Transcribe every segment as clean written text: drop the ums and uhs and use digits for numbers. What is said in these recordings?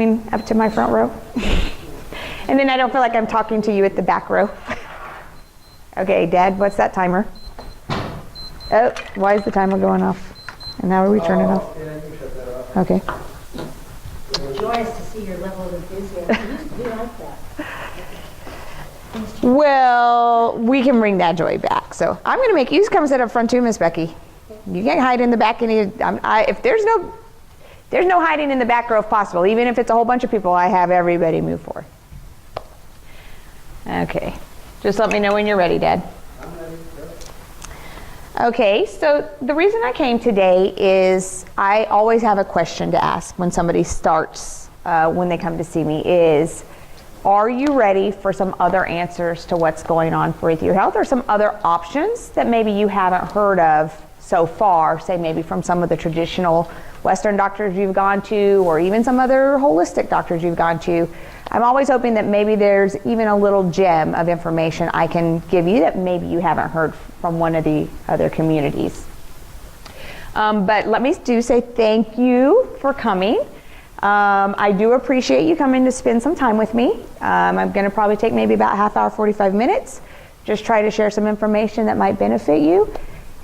coming up to my front row. And then I don't feel like I'm talking to you at the back row. Okay, Dad, what's that timer? Oh, why is the timer going off? And now we turn it off? Yeah, you can shut that off. Okay. It's joyous to see your level of enthusiasm. You used to be like that. Well, we can bring that joy back. So I'm going to make you come sit up front too, Miss Becky. You can't hide in the back. If there's no hiding in the back row if possible. Even if it's a whole bunch of people, I have everybody move forward. Okay. Just let me know when you're ready, Dad. I'm ready. Okay, so the reason I came today is I always have a question to ask when somebody starts, when they come to see me, is, are you ready for some other answers to what's going on with your health, or some other options that maybe you haven't heard of so far, say maybe from some of the traditional Western doctors you've gone to, or even some other holistic doctors you've gone to. I'm always hoping that maybe there's even a little gem of information I can give you that maybe you haven't heard from one of the other communities. But let me say thank you for coming. I do appreciate you coming to spend some time with me. I'm going to probably take maybe about half hour, 45 minutes, just try to share some information that might benefit you.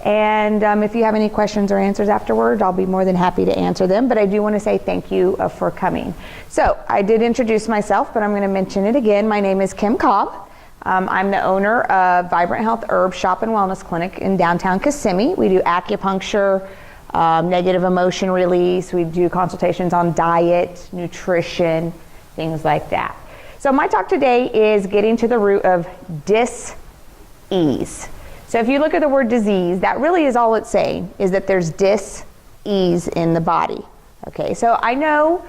And if you have any questions or answers afterward, I'll be more than happy to answer them. But I do want to say thank you for coming. So I did introduce myself, but I'm going to mention it again. My name is Kim Cobb. I'm the owner of Vibrant Health Herb Shop and Wellness Clinic in downtown Kissimmee. We do acupuncture, negative emotion release. We do consultations on diet, nutrition, things like that. So my talk today is getting to the root of dis-ease. So if you look at the word disease, that really is all it's saying, is that there's dis-ease in the body. Okay, so I know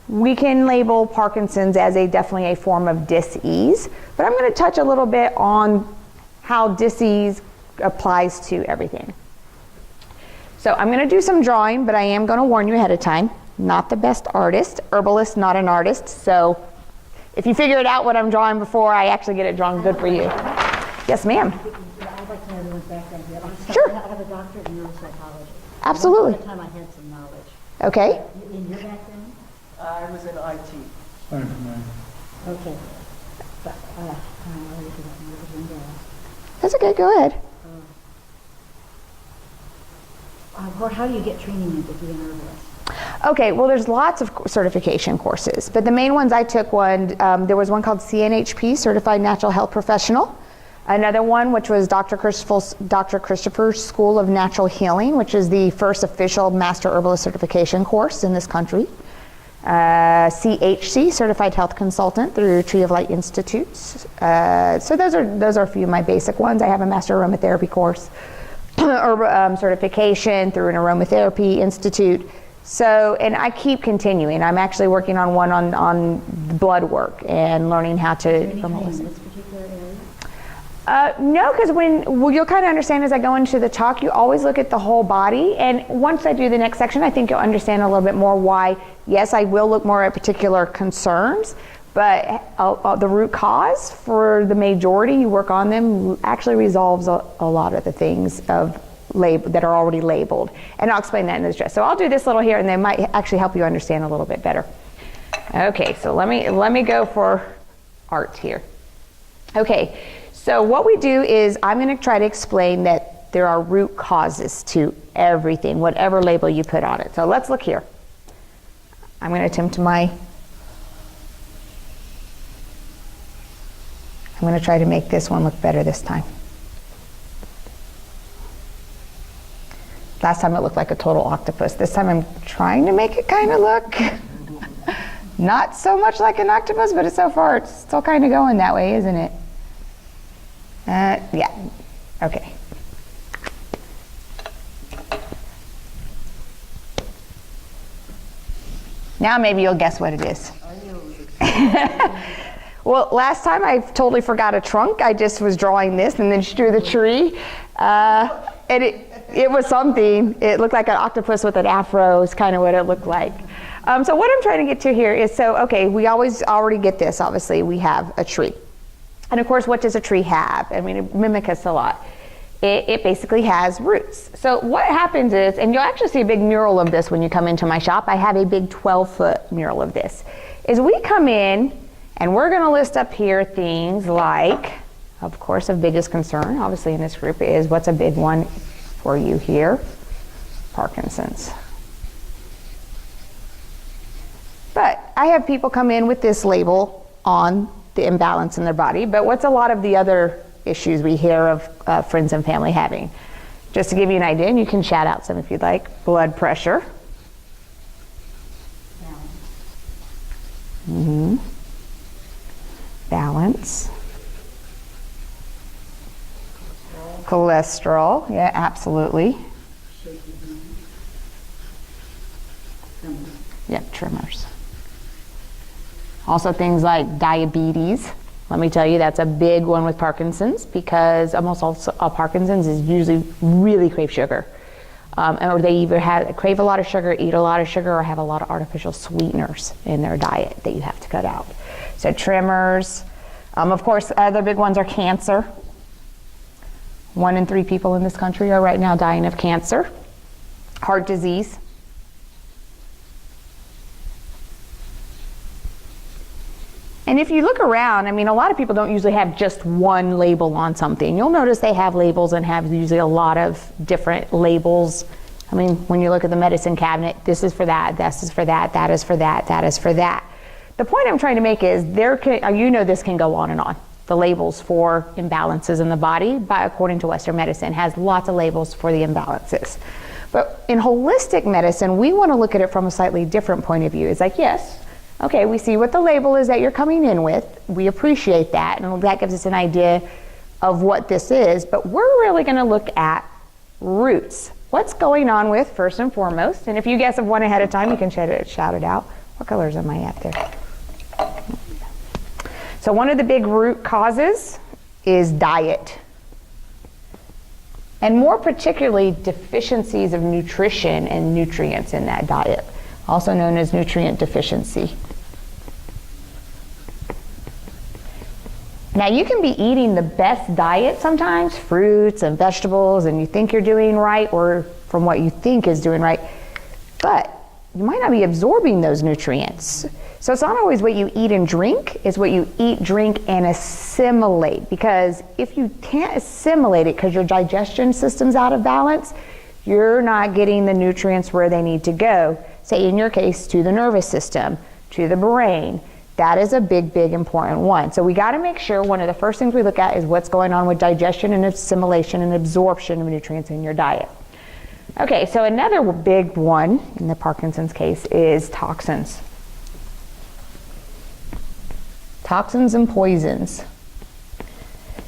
we can label Parkinson's as definitely a form of dis-ease, but I'm going to touch a little bit on how dis-ease applies to everything. So I'm going to do some drawing, but I am going to warn you ahead of time. Not the best artist, herbalist, not an artist. So if you figure it out what I'm drawing before I actually get it drawn good for you. Yes, ma'am. I'd like to know everyone's background here. Sure. I have a doctorate in neuropsychology. Absolutely. At the time I had some knowledge. Okay. In your background? I was in IT. Okay. But, I already forgot my That's okay, go ahead. How do you get training to be an herbalist? Okay, well there's lots of certification courses, but the main ones I took, there was one called CNHP, Certified Natural Health Professional. Another one, which was Dr. Christopher's School of Natural Healing, which is the first official Master Herbalist certification course in this country. CHC, Certified Health Consultant through Tree of Light Institutes. So those are a few of my basic ones. I have a Master Aromatherapy course, certification through an Aromatherapy Institute. So, and I keep continuing. I'm actually working on one on blood work and learning how to. Is there any training in this particular area? No, because you'll kind of understand as I go into the talk, you always look at the whole body. And once I do the next section, I think you'll understand a little bit more why, yes, I will look more at particular concerns, but the root cause for the majority, you work on them, actually resolves a lot of the things that are already labeled. And I'll explain that in this address. So I'll do this little here, and they might actually help you understand a little bit better. Okay, so let me go for art here. Okay. So what we do is I'm going to try to explain that there are root causes to everything, whatever label you put on it. So let's look here. I'm going to try to make this one look better this time. Last time it looked like a total octopus. This time I'm trying to make it kind of look not so much like an octopus, but so far it's still kind of going that way, isn't it? Yeah, okay. Now maybe you'll guess what it is. Well, last time I totally forgot a trunk. I just was drawing this and then she drew the tree. And it was something. It looked like an octopus with an afro is kind of what it looked like. So what I'm trying to get to here is, okay, we already get this, obviously. We have a tree. And of course, what does a tree have? I mean, it mimics us a lot. it basically has roots. So what happens is, and you'll actually see a big mural of this when you come into my shop. I have a big 12-foot mural of this. Is we come in and we're going to list up here things like, of course, of biggest concern, obviously in this group, is what's a big one for you here? Parkinson's. But I have people come in with this label on the imbalance in their body, but what's a lot of the other issues we hear of friends and family having? Just to give you an idea, and you can shout out some if you'd like. Blood pressure. Balance. Cholesterol, yeah, absolutely. Yep, tremors. Also things like diabetes. Let me tell you, that's a big one with Parkinson's, because almost all Parkinson's is usually really crave sugar. Or they either crave a lot of sugar, eat a lot of sugar, or have a lot of artificial sweeteners in their diet that you have to cut out. So tremors. Of course, other big ones are cancer. 1 in 3 people in this country are right now dying of cancer. Heart disease. And if you look around, I mean, a lot of people don't usually have just one label on something. You'll notice they have labels and have usually a lot of different labels. I mean, when you look at the medicine cabinet, this is for that, this is for that, that is for that, that is for that. The point I'm trying to make is this can go on and on. The labels for imbalances in the body, according to Western medicine, has lots of labels for the imbalances. But in holistic medicine, we want to look at it from a slightly different point of view. It's like, yes, okay, we see what the label is that you're coming in with. We appreciate that, and that gives us an idea of what this is, but we're really going to look at roots. What's going on with, first and foremost, and if you guess of one ahead of time, you can shout it out. What colors am I at there? So one of the big root causes is diet. And more particularly, deficiencies of nutrition and nutrients in that diet, also known as nutrient deficiency. Now, you can be eating the best diet sometimes, fruits and vegetables, and you think you're doing right, or from what you think is doing right, but you might not be absorbing those nutrients. So it's not always what you eat and drink, it's what you eat, drink, and assimilate. Because if you can't assimilate it because your digestion system's out of balance, you're not getting the nutrients where they need to go. Say in your case, to the nervous system, to the brain. That is a big, big important one. So we got to make sure one of the first things we look at is what's going on with digestion and assimilation and absorption of nutrients in your diet. Okay, so another big one in the Parkinson's case is toxins. Toxins and poisons.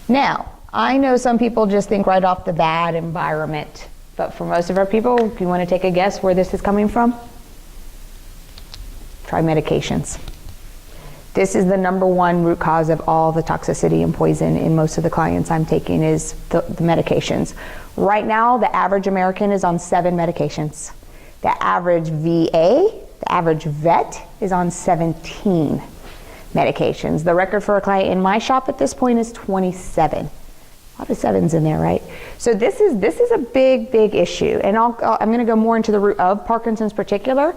Now, I know some people just think right off the bat environment, but for most of our people, if you want to take a guess where this is coming from, try medications. This is the #1 root cause of all the toxicity and poison in most of the clients I'm taking is the medications. Right now, the average American is on 7 medications. The average VA, the average vet is on 17 medications. The record for a client in my shop at this point is 27. A lot of 7s in there, right? So this is a big, big issue. And I'm going to go more into the root of Parkinson's particular,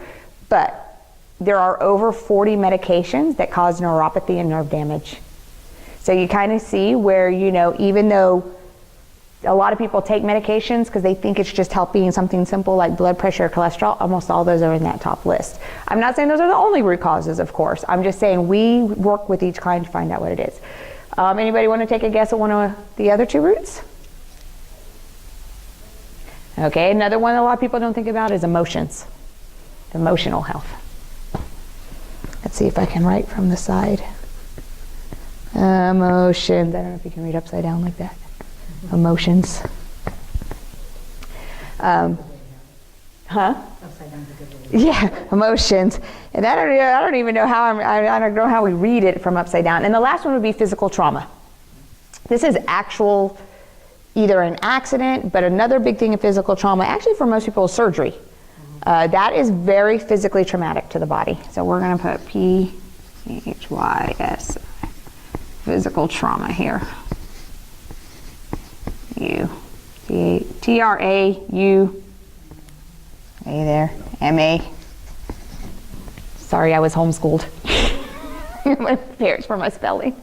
but there are over 40 medications that cause neuropathy and nerve damage. So you kind of see where, even though a lot of people take medications because they think it's just helping something simple like blood pressure or cholesterol, almost all those are in that top list. I'm not saying those are the only root causes, of course. I'm just saying we work with each client to find out what it is. Anybody want to take a guess at one of the other 2 roots? Okay, another one a lot of people don't think about is emotions, emotional health. Let's see if I can write from the side. Emotions. I don't know if you can read upside down like that. Emotions. Upside down's a good way. Yeah, emotions. And I don't even know how I don't know how we read it from upside down. And the last one would be physical trauma. This is actual, either an accident, but another big thing in physical trauma, actually for most people, is surgery. That is very physically traumatic to the body. So we're going to put PHYS, physical trauma here. T-R-A-U, hey there, M-A. Sorry, I was homeschooled. My parents for my spelling.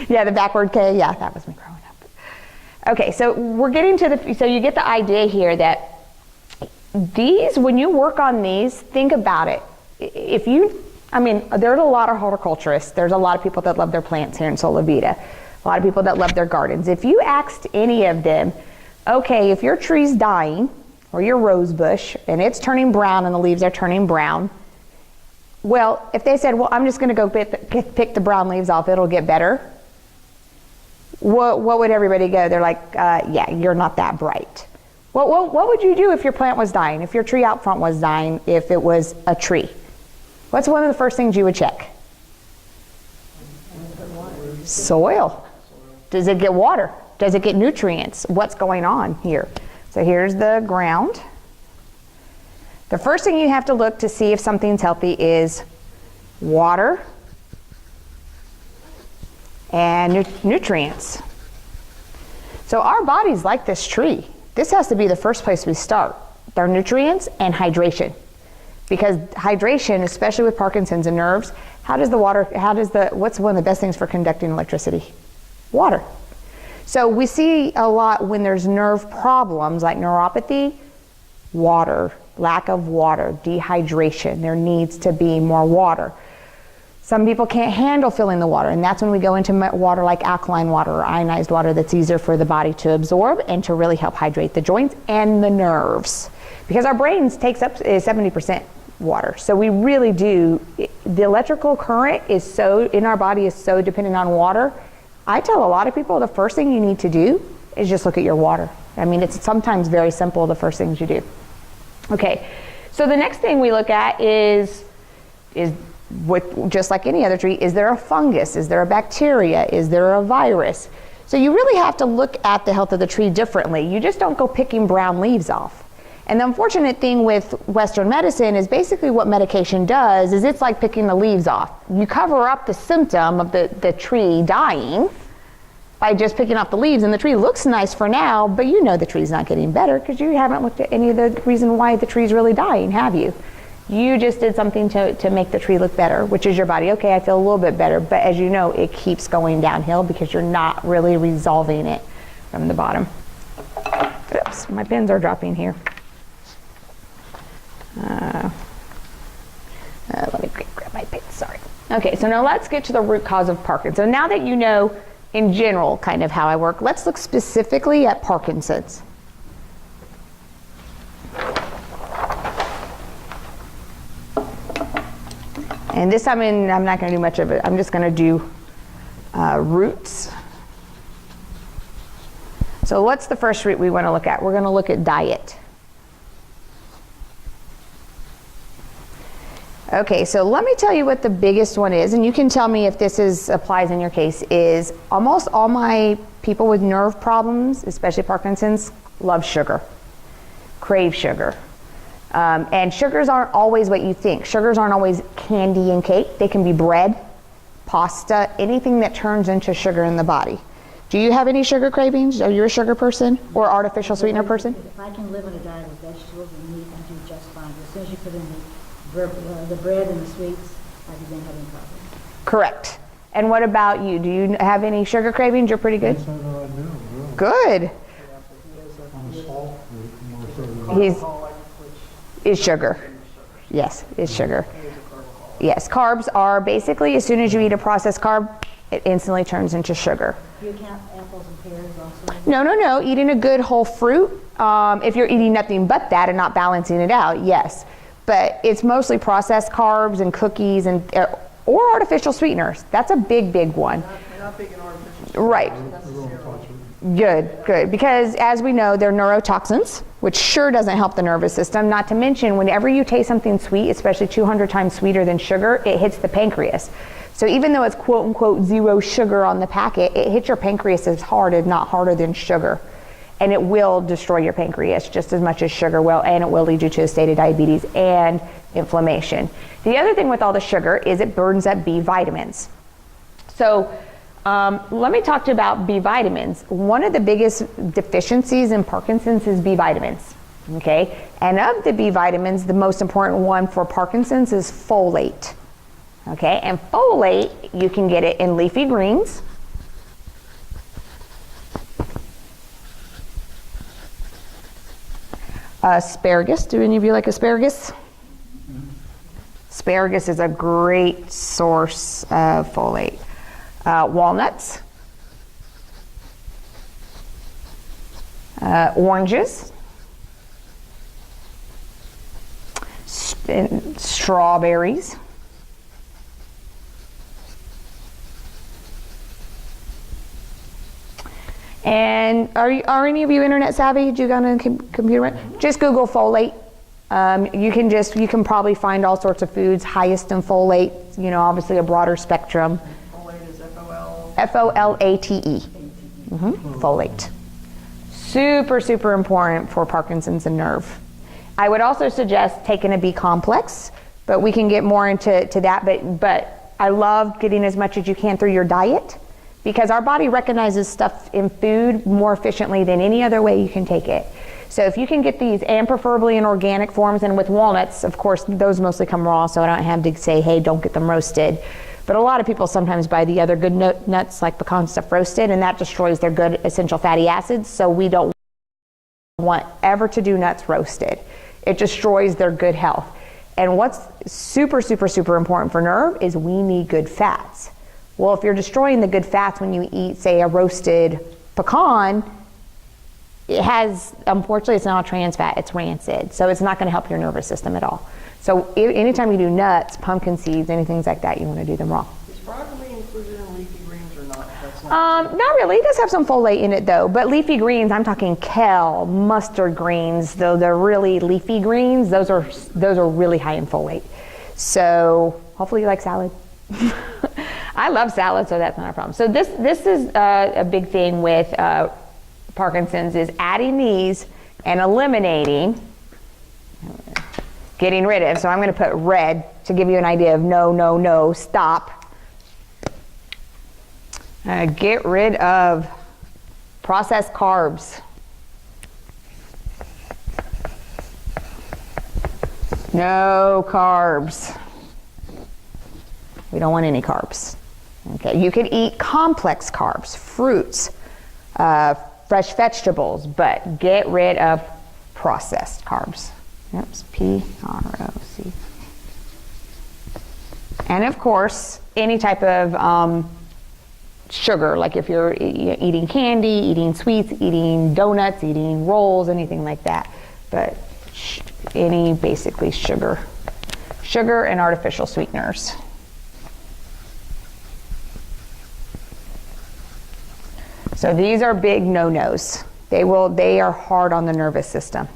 Yeah, the backward K, yeah, that was me growing up. Okay, so we're getting to the, so you get the idea here that these, when you work on these, think about it. If you, I mean, there's a lot of horticulturists. There's a lot of people that love their plants here in Solivita. A lot of people that love their gardens. If you asked any of them, okay, if your tree's dying, or your rose bush, and it's turning brown and the leaves are turning brown, well, if they said, well, I'm just gonna go pick the brown leaves off, it'll get better, what would everybody go? They're like, yeah, you're not that bright. What would you do if your plant was dying, if your tree out front was dying, if it was a tree? What's one of the first things you would check? Soil. Does it get water? Does it get nutrients? What's going on here? So here's the ground. The first thing you have to look to see if something's healthy is water and nutrients. So our body's like this tree. This has to be the first place we start. Their nutrients and hydration. Because hydration, especially with Parkinson's and nerves, what's one of the best things for conducting electricity? Water. So we see a lot when there's nerve problems like neuropathy, water, lack of water, dehydration. There needs to be more water. Some people can't handle filling the water, and that's when we go into water like alkaline water or ionized water that's easier for the body to absorb and to really help hydrate the joints and the nerves. Because our brains takes up 70% water. So we really do, the electrical current in our body is so dependent on water. I tell a lot of people the first thing you need to do is just look at your water. I mean, it's sometimes very simple, the first things you do. Okay, so the next thing we look at is just like any other tree, is there a fungus? Is there a bacteria? Is there a virus? So you really have to look at the health of the tree differently. You just don't go picking brown leaves off. And the unfortunate thing with Western medicine is basically what medication does is it's like picking the leaves off. You cover up the symptom of the tree dying by just picking off the leaves, and the tree looks nice for now, but you know the tree's not getting better because you haven't looked at any of the reason why the tree's really dying, have you? You just did something to make the tree look better, which is your body. Okay, I feel a little bit better, but as you know, it keeps going downhill because you're not really resolving it from the bottom. Oops, my pens are dropping here. Let me grab my pen, sorry. Okay, so now let's get to the root cause of Parkinson's. So now that you know in general kind of how I work, let's look specifically at Parkinson's. And this time I'm not going to do much of it. I'm just going to do roots. So what's the first root we want to look at? We're going to look at diet. Okay, so let me tell you what the biggest one is, and you can tell me if this applies in your case, is almost all my people with nerve problems, especially Parkinson's, love sugar, crave sugar. And sugars aren't always what you think. Sugars aren't always candy and cake. They can be bread, pasta, anything that turns into sugar in the body. Do you have any sugar cravings? Are you a sugar person or artificial sweetener person? If I can live on a diet of vegetables and meat, I do just fine. As soon as you put in the bread and the sweets, I begin having problems. Correct. And what about you? Do you have any sugar cravings? You're pretty good? Yes, I do, really. Good. I'm a salt freak, more so Is sugar. Yes, is sugar. Yes, carbs are basically, as soon as you eat a processed carb, it instantly turns into sugar. Do you count apples and pears also? No. Eating a good whole fruit, if you're eating nothing but that and not balancing it out, yes. But it's mostly processed carbs and cookies and or artificial sweeteners. That's a big one. Not big in artificial. Right. Good. Because as we know, they're neurotoxins, which sure doesn't help the nervous system. Not to mention, whenever you taste something sweet, especially 200 times sweeter than sugar, it hits the pancreas. So even though it's quote unquote zero sugar on the packet, it hits your pancreas as hard, if not harder than sugar. And it will destroy your pancreas just as much as sugar will, and it will lead you to a state of diabetes and inflammation. The other thing with all the sugar is it burns up B vitamins. So Let me talk to you about B vitamins. One of the biggest deficiencies in Parkinson's is B vitamins. Okay, and of the B vitamins, the most important one for Parkinson's is folate. Okay, and folate, you can get it in leafy greens. Asparagus, do any of you like asparagus? Asparagus is a great source of folate. Walnuts. Oranges. Strawberries. And are any of you internet savvy? Did you got a computer? Just Google folate. You can probably find all sorts of foods highest in folate. You know, obviously a broader spectrum. Folate is F-O-L? F-O-L-A-T-E. Folate. Super, super important for Parkinson's and nerve. I would also suggest taking a B complex, but we can get more into that. But I love getting as much as you can through your diet, because our body recognizes stuff in food more efficiently than any other way you can take it. So if you can get these, and preferably in organic forms, and with walnuts, of course, those mostly come raw, so I don't have to say, hey, don't get them roasted. But a lot of people sometimes buy the other good nuts like pecan stuff roasted, and that destroys their good essential fatty acids, so we don't want ever to do nuts roasted. It destroys their good health. And what's super, super, super important for nerve is we need good fats. Well, if you're destroying the good fats when you eat, say, a roasted pecan, it has, unfortunately, it's not a trans fat, it's rancid. So it's not going to help your nervous system at all. So anytime you do nuts, pumpkin seeds, anything like that, you want to do them raw. Is broccoli included in leafy greens or not? That's Not really. It does have some folate in it, though. But leafy greens, I'm talking kale, mustard greens, though they're really leafy greens. Those are really high in folate. So hopefully you like salad. I love salad, so that's not a problem. So this is a big thing with Parkinson's, is adding these and eliminating, getting rid of. So I'm going to put red to give you an idea of no, no, no, stop. Get rid of processed carbs. No carbs. We don't want any carbs. Okay, you could eat complex carbs, fruits, fresh vegetables, but get rid of processed carbs. Oops, P-R-O-C. And of course, any type of sugar, like if you're eating candy, eating sweets, eating donuts, eating rolls, anything like that. But any basically sugar and artificial sweeteners. So these are big no-nos. They are hard on the nervous system.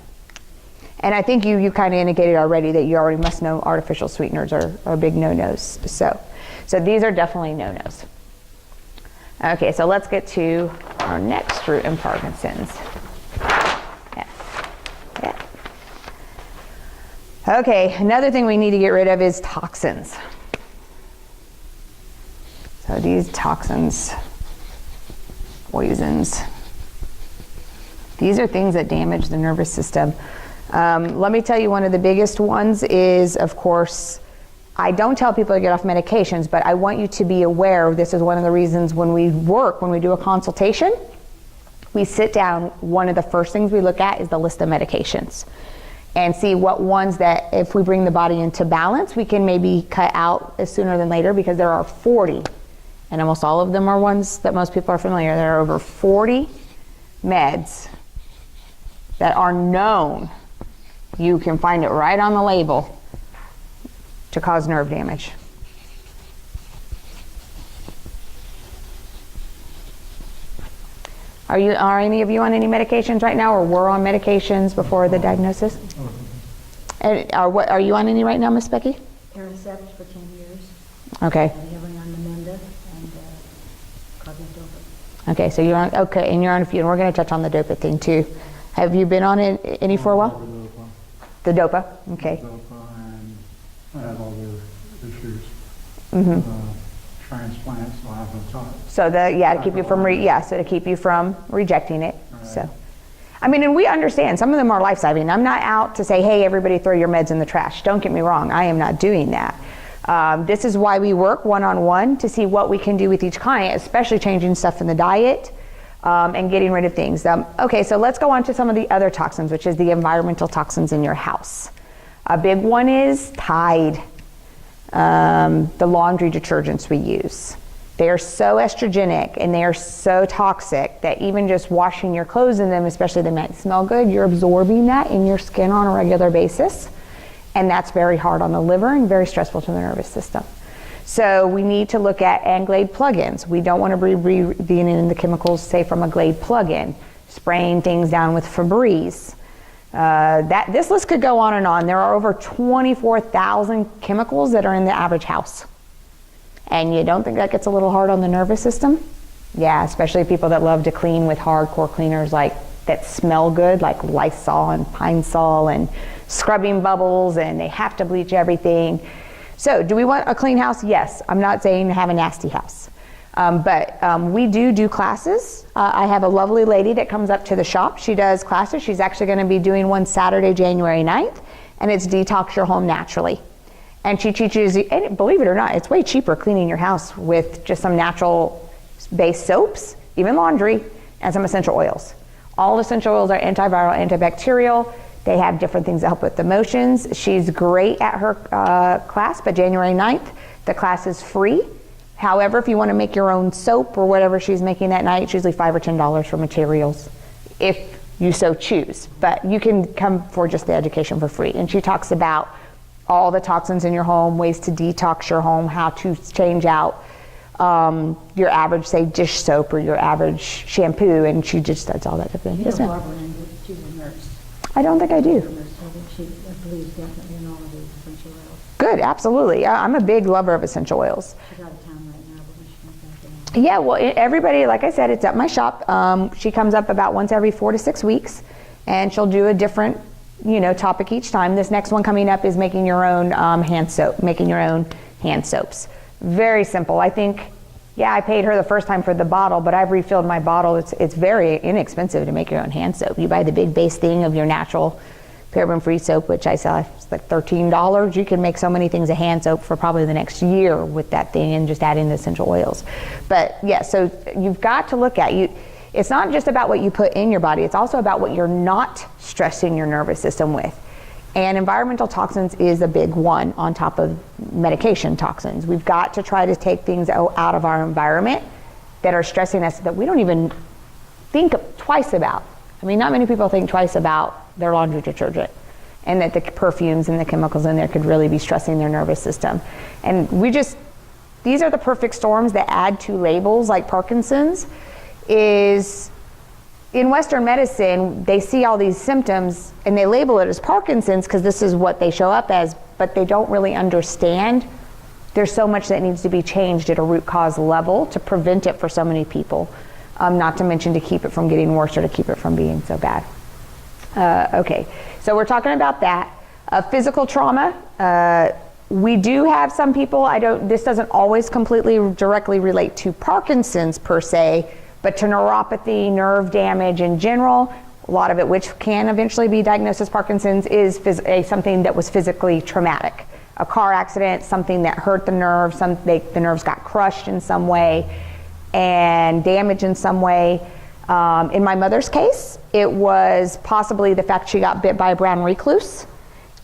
And I think you kind of indicated already that you already must know artificial sweeteners are big no-nos. So these are definitely no-nos. Okay, so let's get to our next root in Parkinson's. Yeah. Okay, another thing we need to get rid of is toxins. So these toxins, poisons, these are things that damage the nervous system. Let me tell you, one of the biggest ones is, of course, I don't tell people to get off medications, but I want you to be aware, this is one of the reasons when we do a consultation, we sit down, one of the first things we look at is the list of medications and see what ones that if we bring the body into balance, we can maybe cut out sooner than later, because there are 40, and almost all of them are ones that most people are familiar. There are over 40 meds that are known, you can find it right on the label, to cause nerve damage. Are any of you on any medications right now, or were on medications before the diagnosis? And are you on any right now, Miss Becky? Aricept for 10 years. Okay. And heavily on Namenda and carbidopa. Okay, so you're on, okay, and you're on a few, and we're going to touch on the dopa thing too. Have you been on it any for a while? The dopa, okay. Dopa, and I had other issues. transplants, so I have no time. So to keep you from, so to keep you from rejecting it. Right. So, I mean, and we understand some of them are life-saving. I'm not out to say, hey, everybody throw your meds in the trash. Don't get me wrong, I am not doing that. This is why we work one-on-one to see what we can do with each client, especially changing stuff in the diet and getting rid of things. Okay, so let's go on to some of the other toxins, which is the environmental toxins in your house. A big one is Tide, the laundry detergents we use. They are so estrogenic and they are so toxic that even just washing your clothes in them, especially they might smell good, you're absorbing that in your skin on a regular basis. And that's very hard on the liver and very stressful to the nervous system. So we need to look at, and Glade plugins. We don't want to be breathing in the chemicals, say from a Glade plugin, spraying things down with Febreze. This list could go on and on. There are over 24,000 chemicals that are in the average house. And you don't think that gets a little hard on the nervous system? Yeah, especially people that love to clean with hardcore cleaners like that smell good, like Lysol and Pine Sol and scrubbing bubbles, and they have to bleach everything. So do we want a clean house? Yes. I'm not saying have a nasty house. But we do classes. I have a lovely lady that comes up to the shop. She does classes. She's actually going to be doing one Saturday, January 9th, and it's Detox Your Home Naturally. And she teaches, and believe it or not, it's way cheaper cleaning your house with just some natural-based soaps, even laundry, and some essential oils. All essential oils are antiviral, antibacterial. They have different things that help with emotions. She's great at her class, but January 9th, the class is free. However, if you want to make your own soap or whatever she's making that night, it's usually $5 or $10 for materials, if you so choose. But you can come for just the education for free. And she talks about all the toxins in your home, ways to detox your home, how to change out your average, say, dish soap or your average shampoo, and she just does all that type of thing. Yes, ma'am. Barbara, and she's a nurse. I don't think I do. I think she believes definitely in all of these essential oils. Good, absolutely. I'm a big lover of essential oils. She's out of town right now, but when she comes back in. Yeah, well, everybody, like I said, it's at my shop. She comes up about once every 4 to 6 weeks, and she'll do a different topic each time. This next one coming up is making your own hand soap, making your own hand soaps. Very simple. I think, I paid her the first time for the bottle, but I've refilled my bottle. It's very inexpensive to make your own hand soap. You buy the big base thing of your natural paraben-free soap, which I sell, it's like $13. You can make so many things a hand soap for probably the next year with that thing and just adding the essential oils. But yeah, so you've got to look at it's not just about what you put in your body, it's also about what you're not stressing your nervous system with. And environmental toxins is a big one on top of medication toxins. We've got to try to take things out of our environment that are stressing us that we don't even think twice about. I mean, not many people think twice about their laundry detergent, and that the perfumes and the chemicals in there could really be stressing their nervous system. And these are the perfect storms that add to labels like Parkinson's. Is in Western medicine, they see all these symptoms and they label it as Parkinson's because this is what they show up as, but they don't really understand there's so much that needs to be changed at a root cause level to prevent it for so many people, not to mention to keep it from getting worse or to keep it from being so bad. Okay, so we're talking about that. Physical trauma, we do have some people, this doesn't always completely directly relate to Parkinson's per se, but to neuropathy, nerve damage in general, a lot of it which can eventually be diagnosed as Parkinson's is something that was physically traumatic. A car accident, something that hurt the nerves, the nerves got crushed in some way and damaged in some way. In my mother's case, it was possibly the fact she got bit by a brown recluse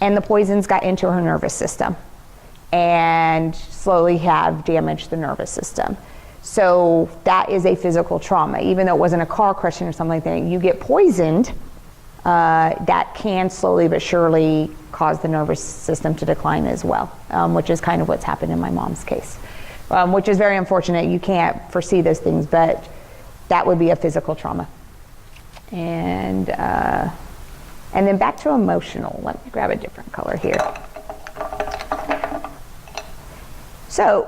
and the poisons got into her nervous system and slowly have damaged the nervous system. So that is a physical trauma. Even though it wasn't a car crushing or something like that, you get poisoned, that can slowly but surely cause the nervous system to decline as well, which is kind of what's happened in my mom's case, which is very unfortunate. You can't foresee those things, but that would be a physical trauma. And then back to emotional. Let me grab a different color here. So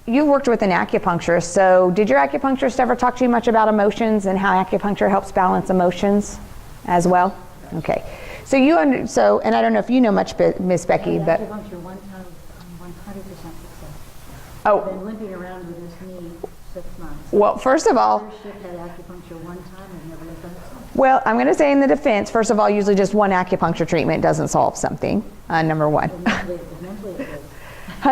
you worked with an acupuncturist. So did your acupuncturist ever talk to you much about emotions and how acupuncture helps balance emotions as well? Okay. So and I don't know if you know much, Miss Becky, but Acupuncture 100% success. Oh. I've been limping around with this knee 6 months. Well, first of all, First shift had acupuncture one time and never lived on it since. well, I'm going to say in the defense, first of all, usually just one acupuncture treatment doesn't solve something, number one. But mentally it did.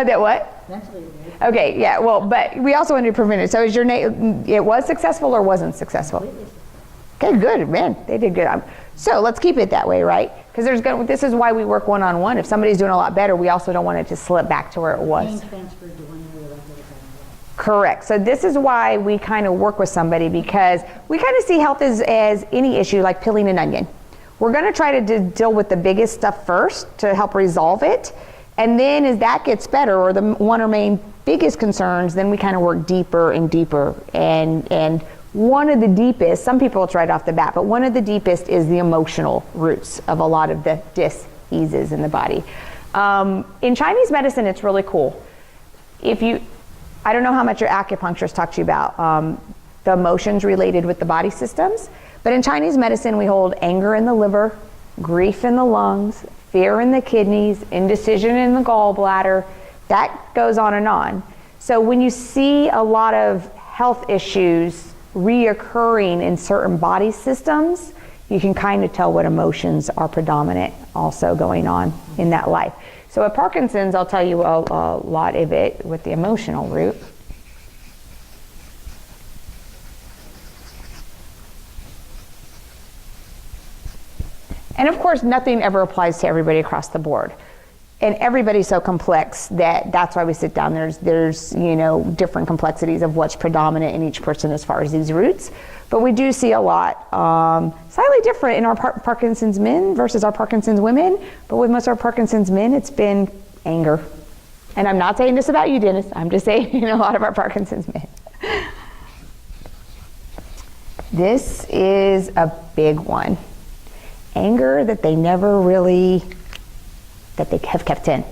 That what? Mentally it did. Okay, yeah, well, but we also wanted to prevent it. So is your it was successful or wasn't successful? Completely. Okay, good, man, they did good. So let's keep it that way, right? Because this is why we work one-on-one. If somebody's doing a lot better, we also don't want it to slip back to where it was. Pain transferred to one area like the other side. Correct. So this is why we kind of work with somebody, because we kind of see health as any issue, like peeling an onion. We're going to try to deal with the biggest stuff first to help resolve it. And then as that gets better, or the one or main biggest concerns, then we kind of work deeper and deeper. And one of the deepest, some people it's right off the bat, but one of the deepest is the emotional roots of a lot of the dis-eases in the body. In Chinese medicine, it's really cool. I don't know how much your acupuncturist talked to you about the emotions related with the body systems, but in Chinese medicine, we hold anger in the liver, grief in the lungs, fear in the kidneys, indecision in the gallbladder. That goes on and on. So when you see a lot of health issues reoccurring in certain body systems, you can kind of tell what emotions are predominant also going on in that life. So at Parkinson's, I'll tell you a lot of it with the emotional root. And of course, nothing ever applies to everybody across the board. And everybody's so complex that's why we sit down. There's different complexities of what's predominant in each person as far as these roots. But we do see a lot, slightly different in our Parkinson's men versus our Parkinson's women. But with most of our Parkinson's men, it's been anger. And I'm not saying this about you, Dennis. I'm just saying, a lot of our Parkinson's men. This is a big one. Anger that they never really, that they have kept in.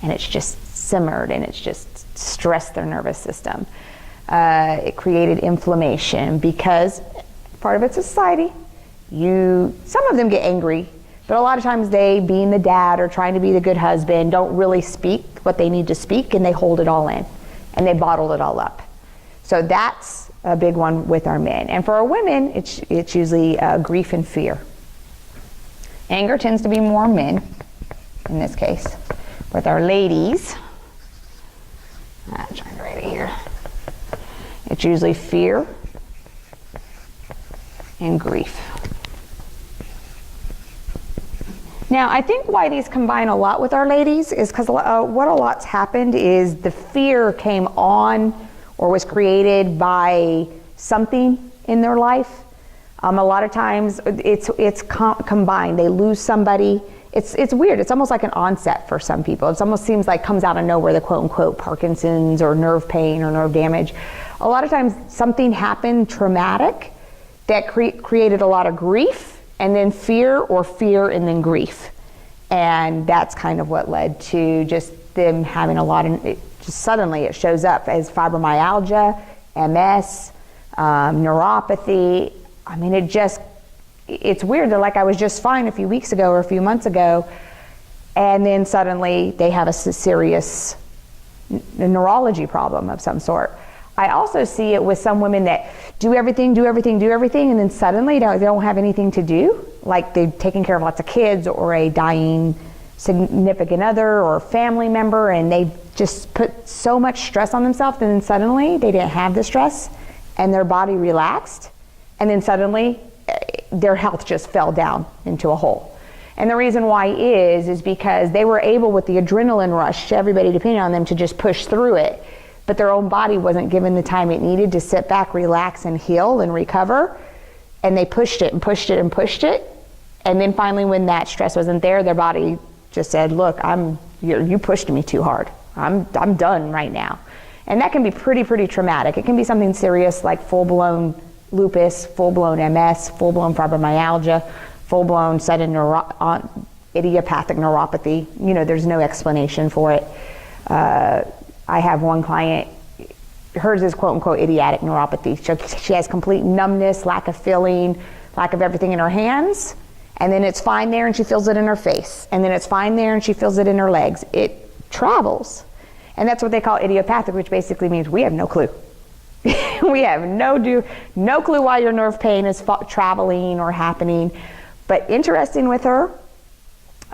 And it's just simmered and it's just stressed their nervous system. It created inflammation because part of it's society. Some of them get angry, but a lot of times they, being the dad or trying to be the good husband, don't really speak what they need to speak, and they hold it all in and they bottle it all up. So that's a big one with our men. And for our women, it's usually grief and fear. Anger tends to be more men in this case. With our ladies, I'm trying to write it here. It's usually fear and grief. Now, I think why these combine a lot with our ladies is because what a lot's happened is the fear came on or was created by something in their life. A lot of times it's combined. They lose somebody. It's weird. It's almost like an onset for some people. It almost seems like comes out of nowhere, the quote unquote Parkinson's or nerve pain or nerve damage. A lot of times something happened traumatic that created a lot of grief, and then fear and then grief. And that's kind of what led to just them having a lot of, just suddenly it shows up as fibromyalgia, MS, neuropathy. I mean, it's weird. They're like, I was just fine a few weeks ago or a few months ago, and then suddenly they have a serious neurology problem of some sort. I also see it with some women that do everything, and then suddenly they don't have anything to do. Like they've taken care of lots of kids or a dying significant other or family member, and they just put so much stress on themselves, and then suddenly they didn't have the stress and their body relaxed, and then suddenly their health just fell down into a hole. And the reason why is because they were able, with the adrenaline rush, everybody depending on them, to just push through it. But their own body wasn't given the time it needed to sit back, relax, and heal and recover. And they pushed it and pushed it and pushed it. And then finally, when that stress wasn't there, their body just said, look, you pushed me too hard. I'm done right now. And that can be pretty traumatic. It can be something serious like full-blown lupus, full-blown MS, full-blown fibromyalgia, full-blown sudden idiopathic neuropathy. There's no explanation for it. I have one client, hers is quote-unquote idiotic neuropathy. She has complete numbness, lack of feeling, lack of everything in her hands, and then it's fine there and she feels it in her face. And then it's fine there and she feels it in her legs. It travels. And that's what they call idiopathic, which basically means we have no clue. We have no clue why your nerve pain is traveling or happening. But interesting with her,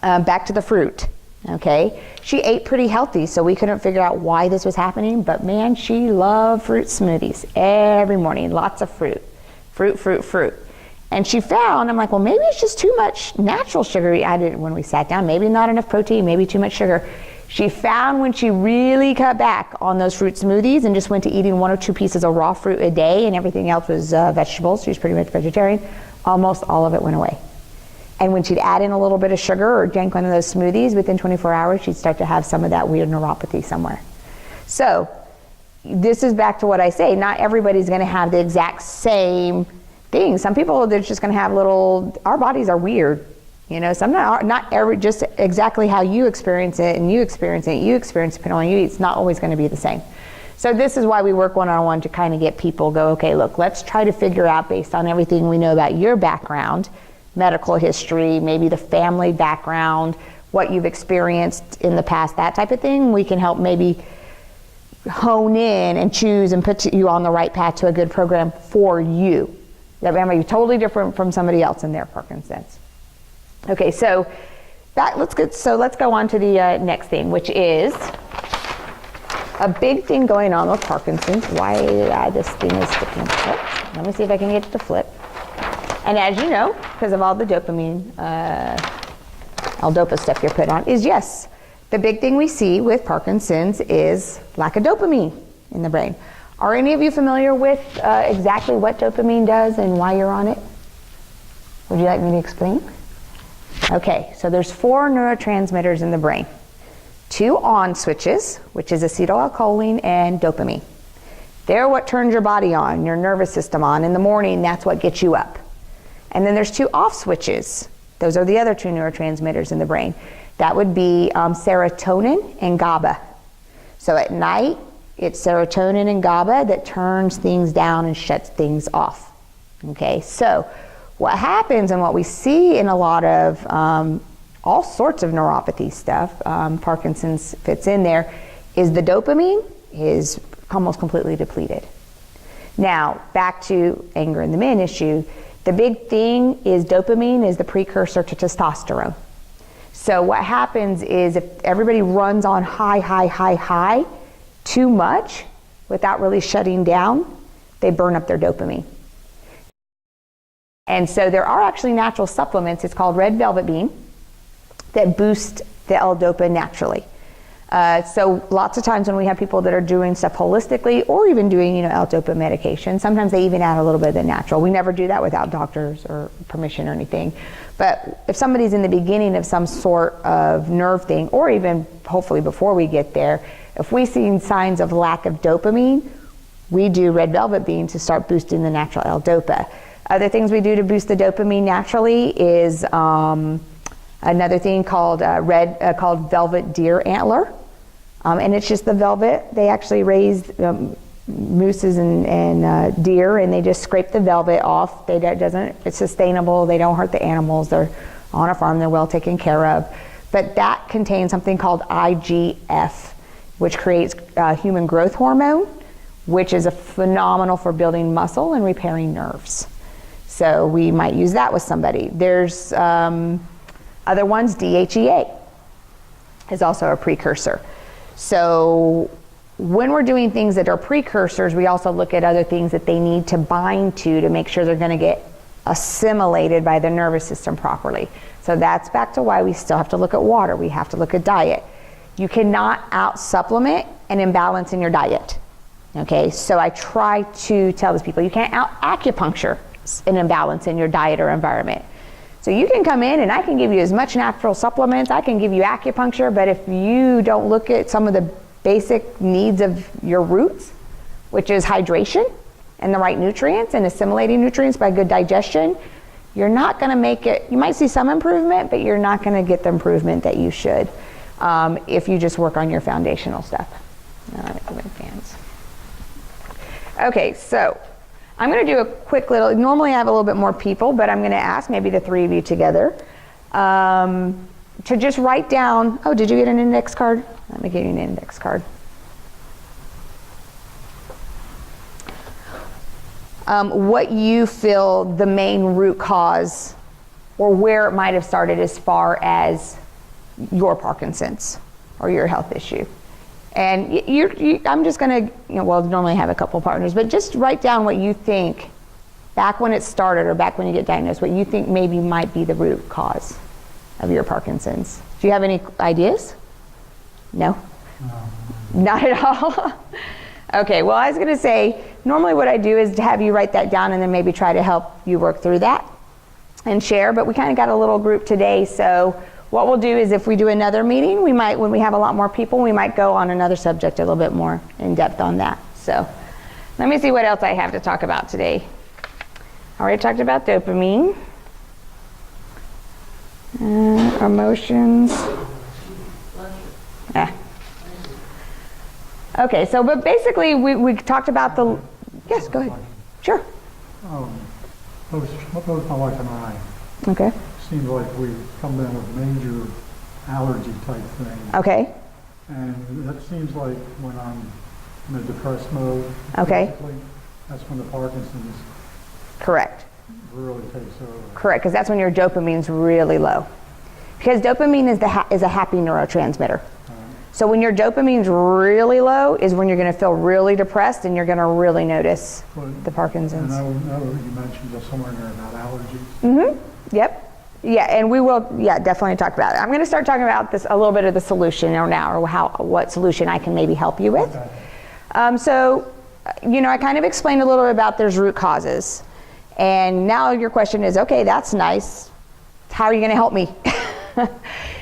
back to the fruit, okay? She ate pretty healthy, so we couldn't figure out why this was happening, but man, she loved fruit smoothies every morning, lots of fruit. Fruit. And she found, I'm like, well, maybe it's just too much natural sugar we added when we sat down, maybe not enough protein, maybe too much sugar. She found when she really cut back on those fruit smoothies and just went to eating 1 or 2 pieces of raw fruit a day and everything else was vegetables, she was pretty much vegetarian, almost all of it went away. And when she'd add in a little bit of sugar or drink one of those smoothies, within 24 hours, she'd start to have some of that weird neuropathy somewhere. So this is back to what I say, not everybody's gonna have the exact same thing. Some people, they're just gonna have our bodies are weird. You know, not every, just exactly how you experience it and you experience it, depending on you, it's not always gonna be the same. So this is why we work one-on-one to kind of get people go, okay, look, let's try to figure out based on everything we know about your background, medical history, maybe the family background, what you've experienced in the past, that type of thing. We can help maybe hone in and choose and put you on the right path to a good program for you. That may be totally different from somebody else in their Parkinson's. Okay, so let's go on to the next thing, which is a big thing going on with Parkinson's. Why this thing is sticking to flip. Let me see if I can get it to flip. And as you know, because of all the dopamine, L-Dopa stuff you're put on, is yes, the big thing we see with Parkinson's is lack of dopamine in the brain. Are any of you familiar with exactly what dopamine does and why you're on it? Would you like me to explain? Okay, so there's 4 neurotransmitters in the brain. 2 on switches, which is acetylcholine and dopamine. They're what turns your body on, your nervous system on. In the morning, that's what gets you up. And then there's 2 off switches. Those are the other 2 neurotransmitters in the brain. That would be serotonin and GABA. So at night, it's serotonin and GABA that turns things down and shuts things off. Okay, so what happens and what we see in a lot of all sorts of neuropathy stuff, Parkinson's fits in there, is the dopamine is almost completely depleted. Now, back to anger in the men issue, the big thing is dopamine is the precursor to testosterone. So what happens is if everybody runs on high too much without really shutting down, they burn up their dopamine. And so there are actually natural supplements, it's called red velvet bean, that boost the L-Dopa naturally. So lots of times when we have people that are doing stuff holistically or even doing, L-Dopa medication, sometimes they even add a little bit of the natural. We never do that without doctors or permission or anything. But if somebody's in the beginning of some sort of nerve thing, or even hopefully before we get there, if we see signs of lack of dopamine, we do red velvet bean to start boosting the natural L-Dopa. Other things we do to boost the dopamine naturally is another thing called velvet deer antler. And it's just the velvet. They actually raise mooses and deer, and they just scrape the velvet off. It's sustainable. They don't hurt the animals. They're on a farm. They're well taken care of. But that contains something called IGF, which creates human growth hormone, which is phenomenal for building muscle and repairing nerves. So we might use that with somebody. There's other ones, DHEA is also a precursor. So when we're doing things that are precursors, we also look at other things that they need to bind to make sure they're going to get assimilated by the nervous system properly. So that's back to why we still have to look at water. We have to look at diet. You cannot out-supplement an imbalance in your diet. Okay, so I try to tell these people, you can't out-acupuncture an imbalance in your diet or environment. So you can come in and I can give you as much natural supplements, I can give you acupuncture, but if you don't look at some of the basic needs of your roots, which is hydration and the right nutrients and assimilating nutrients by good digestion, you're not going to make it. You might see some improvement, but you're not going to get the improvement that you should if you just work on your foundational stuff. All right, fans. Okay, so I'm going to do a quick little, normally I have a little bit more people, but I'm going to ask maybe the 3 of you together to just write down, oh, did you get an index card? Let me give you an index card. what you feel the main root cause or where it might have started as far as your Parkinson's or your health issue. And I'm just going to, well, normally I have a couple partners, but just write down what you think back when it started or back when you get diagnosed, what you think maybe might be the root cause of your Parkinson's. Do you have any ideas? No? Not at all? Okay, well, I was going to say, normally what I do is to have you write that down and then maybe try to help you work through that and share, but we kind of got a little group today, so what we'll do is if we do another meeting, we might, when we have a lot more people, we might go on another subject a little bit more in depth on that. So let me see what else I have to talk about today. I already talked about dopamine, emotions. Okay, so but basically we talked about the, yes, go ahead. Sure. Both my wife and I, Okay. seems like we've come down with major allergy type thing. Okay. And that seems like when I'm in a depressed mode. Okay. Basically, that's when the Parkinson's Correct. really takes over. Correct, because that's when your dopamine's really low. Because dopamine is a happy neurotransmitter. So when your dopamine's really low is when you're going to feel really depressed and you're going to really notice the Parkinson's. And I know you mentioned just somewhere in there about allergies. Mm-hmm. Yep. Yeah, and we will, definitely talk about it. I'm going to start talking about this, a little bit of the solution now, or what solution I can maybe help you with. Okay. So, I kind of explained a little bit about there's root causes. And now your question is, okay, that's nice. How are you going to help me?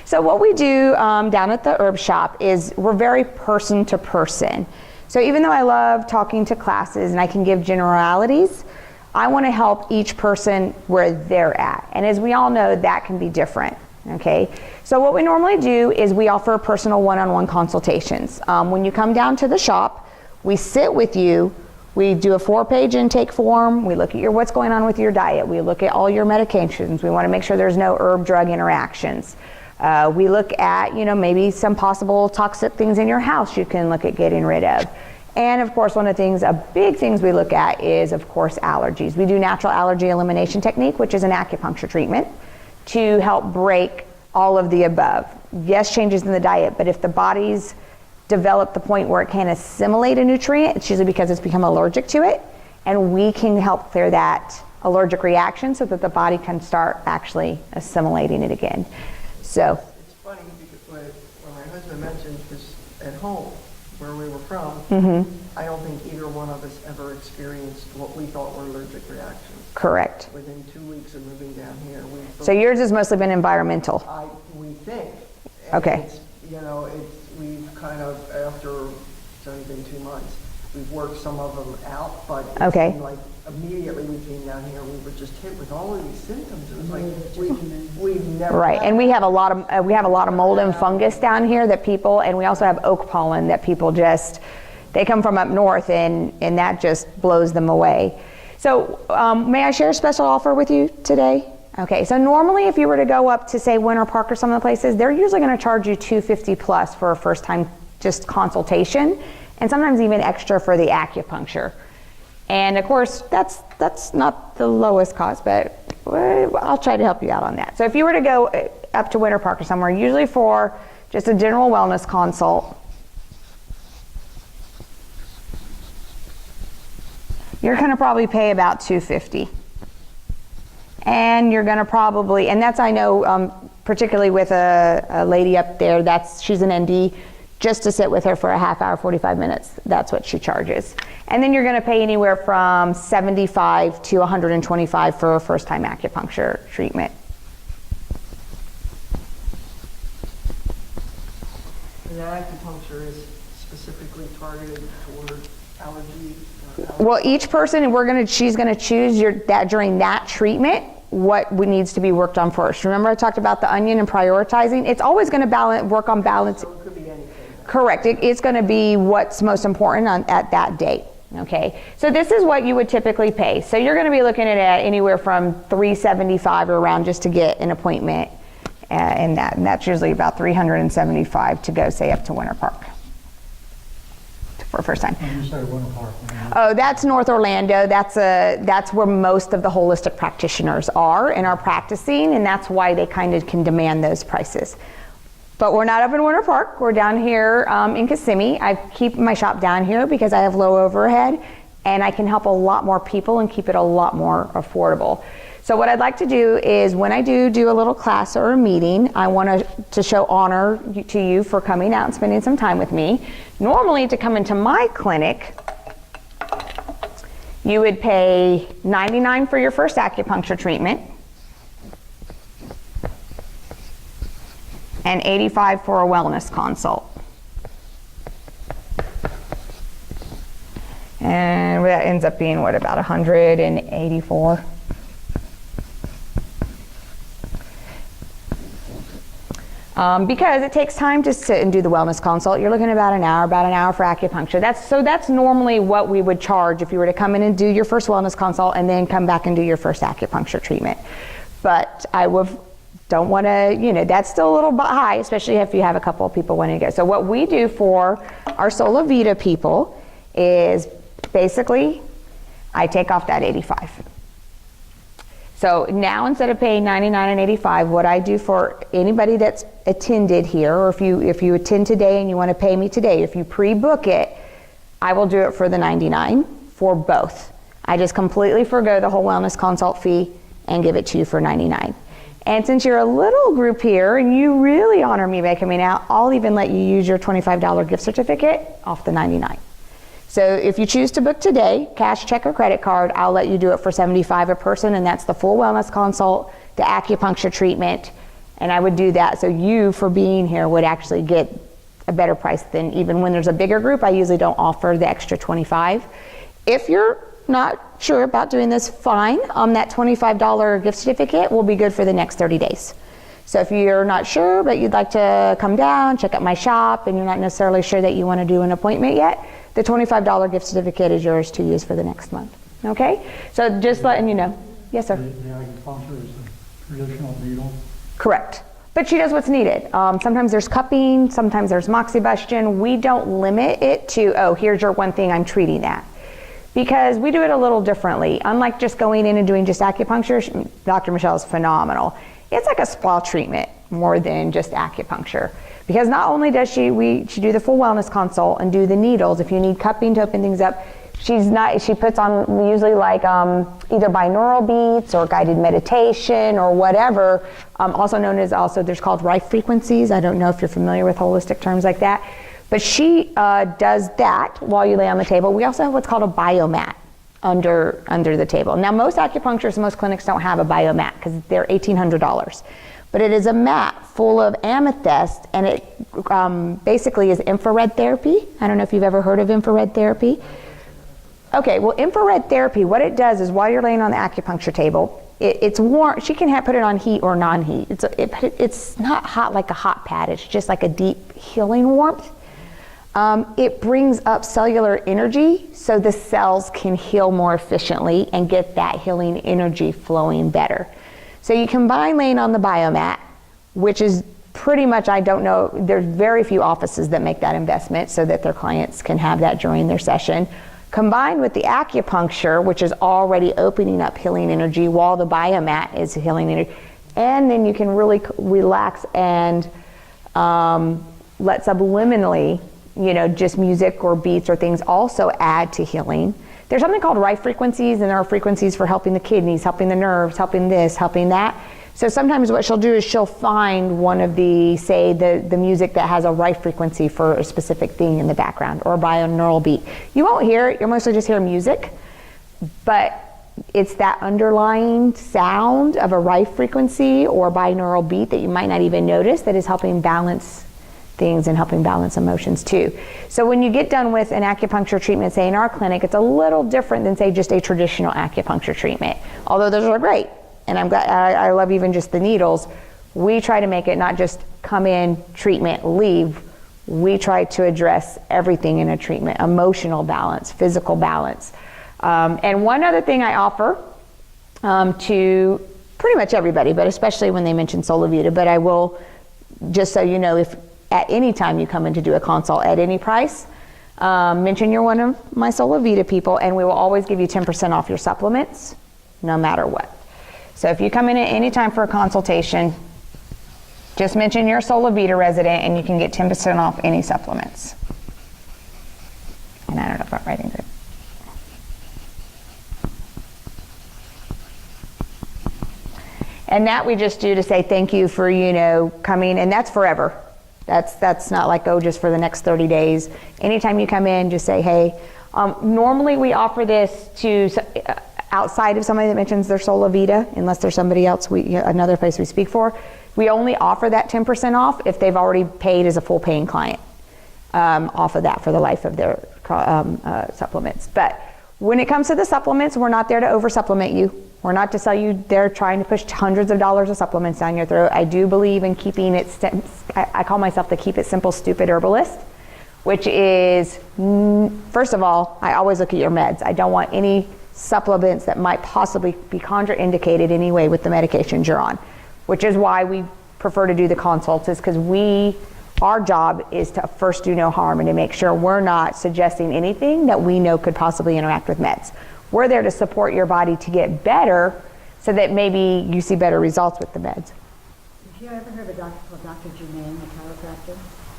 So what we do down at the herb shop is we're very person to person. So even though I love talking to classes and I can give generalities, I want to help each person where they're at. And as we all know, that can be different, okay? So what we normally do is we offer personal one-on-one consultations. When you come down to the shop, we sit with you, we do a 4-page intake form, we look at what's going on with your diet, we look at all your medications, we want to make sure there's no herb-drug interactions. We look at, maybe some possible toxic things in your house you can look at getting rid of. And of course, one of the things, big things we look at is, of course, allergies. We do natural allergy elimination technique, which is an acupuncture treatment to help break all of the above. Yes, changes in the diet, but if the body's developed the point where it can't assimilate a nutrient, it's usually because it's become allergic to it, and we can help clear that allergic reaction so that the body can start actually assimilating it again. So It's funny because when my husband mentioned this at home, where we were from, I don't think either one of us ever experienced what we thought were allergic reactions. correct. Within 2 weeks of moving down here, So yours has mostly been environmental. we think. And Okay. we've kind of, after, it's only been 2 months, we've worked some of them out, but it Okay. seemed like immediately we came down here, we were just hit with all of these symptoms. It was like, we've never. Right, had and we that. have a lot of mold and fungus down here that people, and we also have oak pollen that people they come from up north, and that just blows them away. So may I share a special offer with you today? Okay, so normally if you were to go up to say Winter Park or some of the places, they're usually going to charge you $250 plus for a first time just consultation, and sometimes even extra for the acupuncture. And of course, that's not the lowest cost, but I'll try to help you out on that. So if you were to go up to Winter Park or somewhere, usually for just a general wellness consult, you're going to probably pay about $250. And you're going to probably, and that's, I know, particularly with a lady up there, she's an ND, just to sit with her for a half hour, 45 minutes, that's what she charges. And then you're going to pay anywhere from $75 to $125 for a first-time acupuncture treatment. And that acupuncture is specifically targeted toward allergy. Well, each person, she's going to choose during that treatment what needs to be worked on first. Remember I talked about the onion and prioritizing? It's always going to work on balance. So it could be anything. Correct. It's going to be what's most important at that date. Okay. So this is what you would typically pay. So you're going to be looking at anywhere from $375 or around just to get an appointment, and that's usually about $375 to go, say, up to Winter Park for the first time. When you say Winter Park, Oh, that's North Orlando. That's where most of the holistic practitioners are and are practicing, and that's why they kind of can demand those prices. But we're not up in Winter Park. We're down here in Kissimmee. I keep my shop down here because I have low overhead, and I can help a lot more people and keep it a lot more affordable. So what I'd like to do is when I do a little class or a meeting, I want to show honor to you for coming out and spending some time with me. Normally, to come into my clinic, you would pay $99 for your first acupuncture treatment and $85 for a wellness consult. And that ends up being, what, about $184? Because it takes time to sit and do the wellness consult. You're looking at about an hour for acupuncture. That's normally what we would charge if you were to come in and do your first wellness consult and then come back and do your first acupuncture treatment. But don't want to, that's still a little bit high, especially if you have a couple of people wanting to go. So what we do for our Solivita people is basically I take off that $85. So now instead of paying $99 and $85, what I do for anybody that's attended here, or if you attend today and you want to pay me today, if you pre-book it, I will do it for the $99 for both. I just completely forgo the whole wellness consult fee and give it to you for $99. And since you're a little group here and you really honor me by coming out, I'll even let you use your $25 gift certificate off the $99. So if you choose to book today, cash, check, or credit card, I'll let you do it for $75 a person, and that's the full wellness consult, the acupuncture treatment, and I would do that so you, for being here, would actually get a better price than even when there's a bigger group. I usually don't offer the extra $25. If you're not sure about doing this, fine. That $25 gift certificate will be good for the next 30 days. So if you're not sure, but you'd like to come down, check out my shop, and you're not necessarily sure that you want to do an appointment yet, the $25 gift certificate is yours to use for the next month. Okay? So just letting you know. Yes, sir? the acupuncture is a traditional needle. Correct. But she does what's needed. Sometimes there's cupping, sometimes there's moxibustion. We don't limit it to, oh, here's your one thing, I'm treating that. Because we do it a little differently. Unlike just going in and doing just acupuncture, Dr. Michelle is phenomenal. It's like a spa treatment more than just acupuncture. Because not only does she do the full wellness consult and do the needles, if you need cupping to open things up, she puts on usually like either binaural beats or guided meditation or whatever, also known as there's called Rife frequencies. I don't know if you're familiar with holistic terms like that. But she does that while you lay on the table. We also have what's called a biomat under the table. Now most acupuncturists, most clinics don't have a biomat because they're $1,800. But it is a mat full of amethyst, and it basically is infrared therapy. I don't know if you've ever heard of infrared therapy. Okay, well, infrared therapy, what it does is while you're laying on the acupuncture table, it's warm. She can put it on heat or non-heat. It's not hot like a hot pad. It's just like a deep healing warmth. It brings up cellular energy so the cells can heal more efficiently and get that healing energy flowing better. So you combine laying on the biomat, which is pretty much, I don't know, there's very few offices that make that investment so that their clients can have that during their session, combined with the acupuncture, which is already opening up healing energy while the biomat is healing energy. And then you can really relax and let subliminally, just music or beats or things also add to healing. There's something called Rife frequencies, and there are frequencies for helping the kidneys, helping the nerves, helping this, helping that. So sometimes what she'll do is she'll find one of the music that has a Rife frequency for a specific thing in the background, or a binaural beat. You won't hear it, you'll mostly just hear music, but it's that underlying sound of a Rife frequency or binaural beat that you might not even notice that is helping balance things and helping balance emotions too. So when you get done with an acupuncture treatment, say in our clinic, it's a little different than say just a traditional acupuncture treatment. Although those are great, and I'm glad, I love even just the needles. We try to make it not just come in, treatment, leave. We try to address everything in a treatment: emotional balance, physical balance. And one other thing I offer to pretty much everybody, but especially when they mention Solivita, but I will, just so you know, if at any time you come in to do a consult at any price, Mention you're one of my Solivita people, and we will always give you 10% off your supplements, no matter what. So if you come in at any time for a consultation, just mention you're a Solivita resident, and you can get 10% off any supplements. And I don't know if I'm writing good. And that we just do to say thank you for, coming, and that's forever. That's not like, just for the next 30 days. Anytime you come in, just say, hey. Normally we offer this to outside of somebody that mentions their Solivita, unless there's somebody else, another place we speak for. We only offer that 10% off if they've already paid as a full paying client off of that for the life of their supplements. But when it comes to the supplements, we're not there to over supplement you. We're not to sell you, they're trying to push hundreds of dollars of supplements down your throat. I do believe in keeping it, I call myself the keep it simple, stupid herbalist, which is, first of all, I always look at your meds. I don't want any supplements that might possibly be contraindicated anyway with the medications you're on, which is why we prefer to do the consults, is because our job is to first do no harm and to make sure we're not suggesting anything that we know could possibly interact with meds. We're there to support your body to get better so that maybe you see better results with the meds. Have you ever heard of a doctor called Dr. Germain, a chiropractor,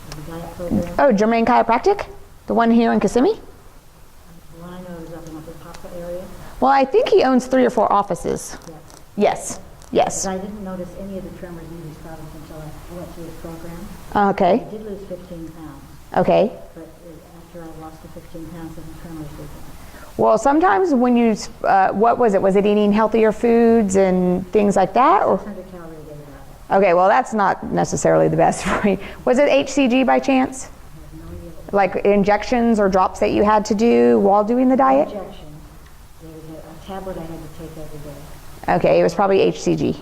with a diet program? Oh, Germain Chiropractic? The one here in Kissimmee? The one I know is up in the Papa area. Well, I think he owns 3 or 4 offices. Yes. Yes. But I didn't notice any of the tremors in these problems until I went through his program. Okay. I did lose 15 pounds, Okay. but after I lost the 15 pounds, then the tremors were gone. Well, sometimes when you, what was it? Was it eating healthier foods and things like that? Or 600 calories a day diet. okay, well, that's not necessarily the best for you. Was it HCG by chance? I have no idea. Like injections or drops that you had to do while doing the diet? Injections. There was a tablet I had to take every day. Okay, it was probably HCG,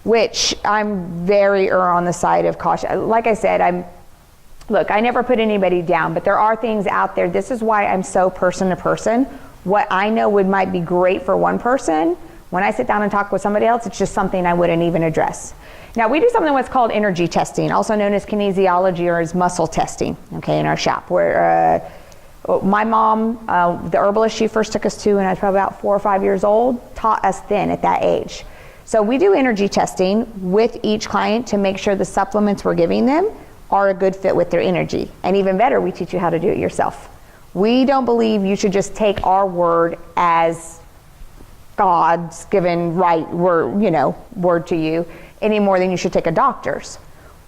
which I'm very on the side of caution. Like I said, look, I never put anybody down, but there are things out there. This is why I'm so person to person. What I know might be great for one person, when I sit down and talk with somebody else, it's just something I wouldn't even address. Now, we do something what's called energy testing, also known as kinesiology or as muscle testing, okay, in our shop, where my mom, the herbalist she first took us to when I was probably about 4 or 5 years old, taught us then at that age. So we do energy testing with each client to make sure the supplements we're giving them are a good fit with their energy. And even better, we teach you how to do it yourself. We don't believe you should just take our word as God's given right word to you any more than you should take a doctor's.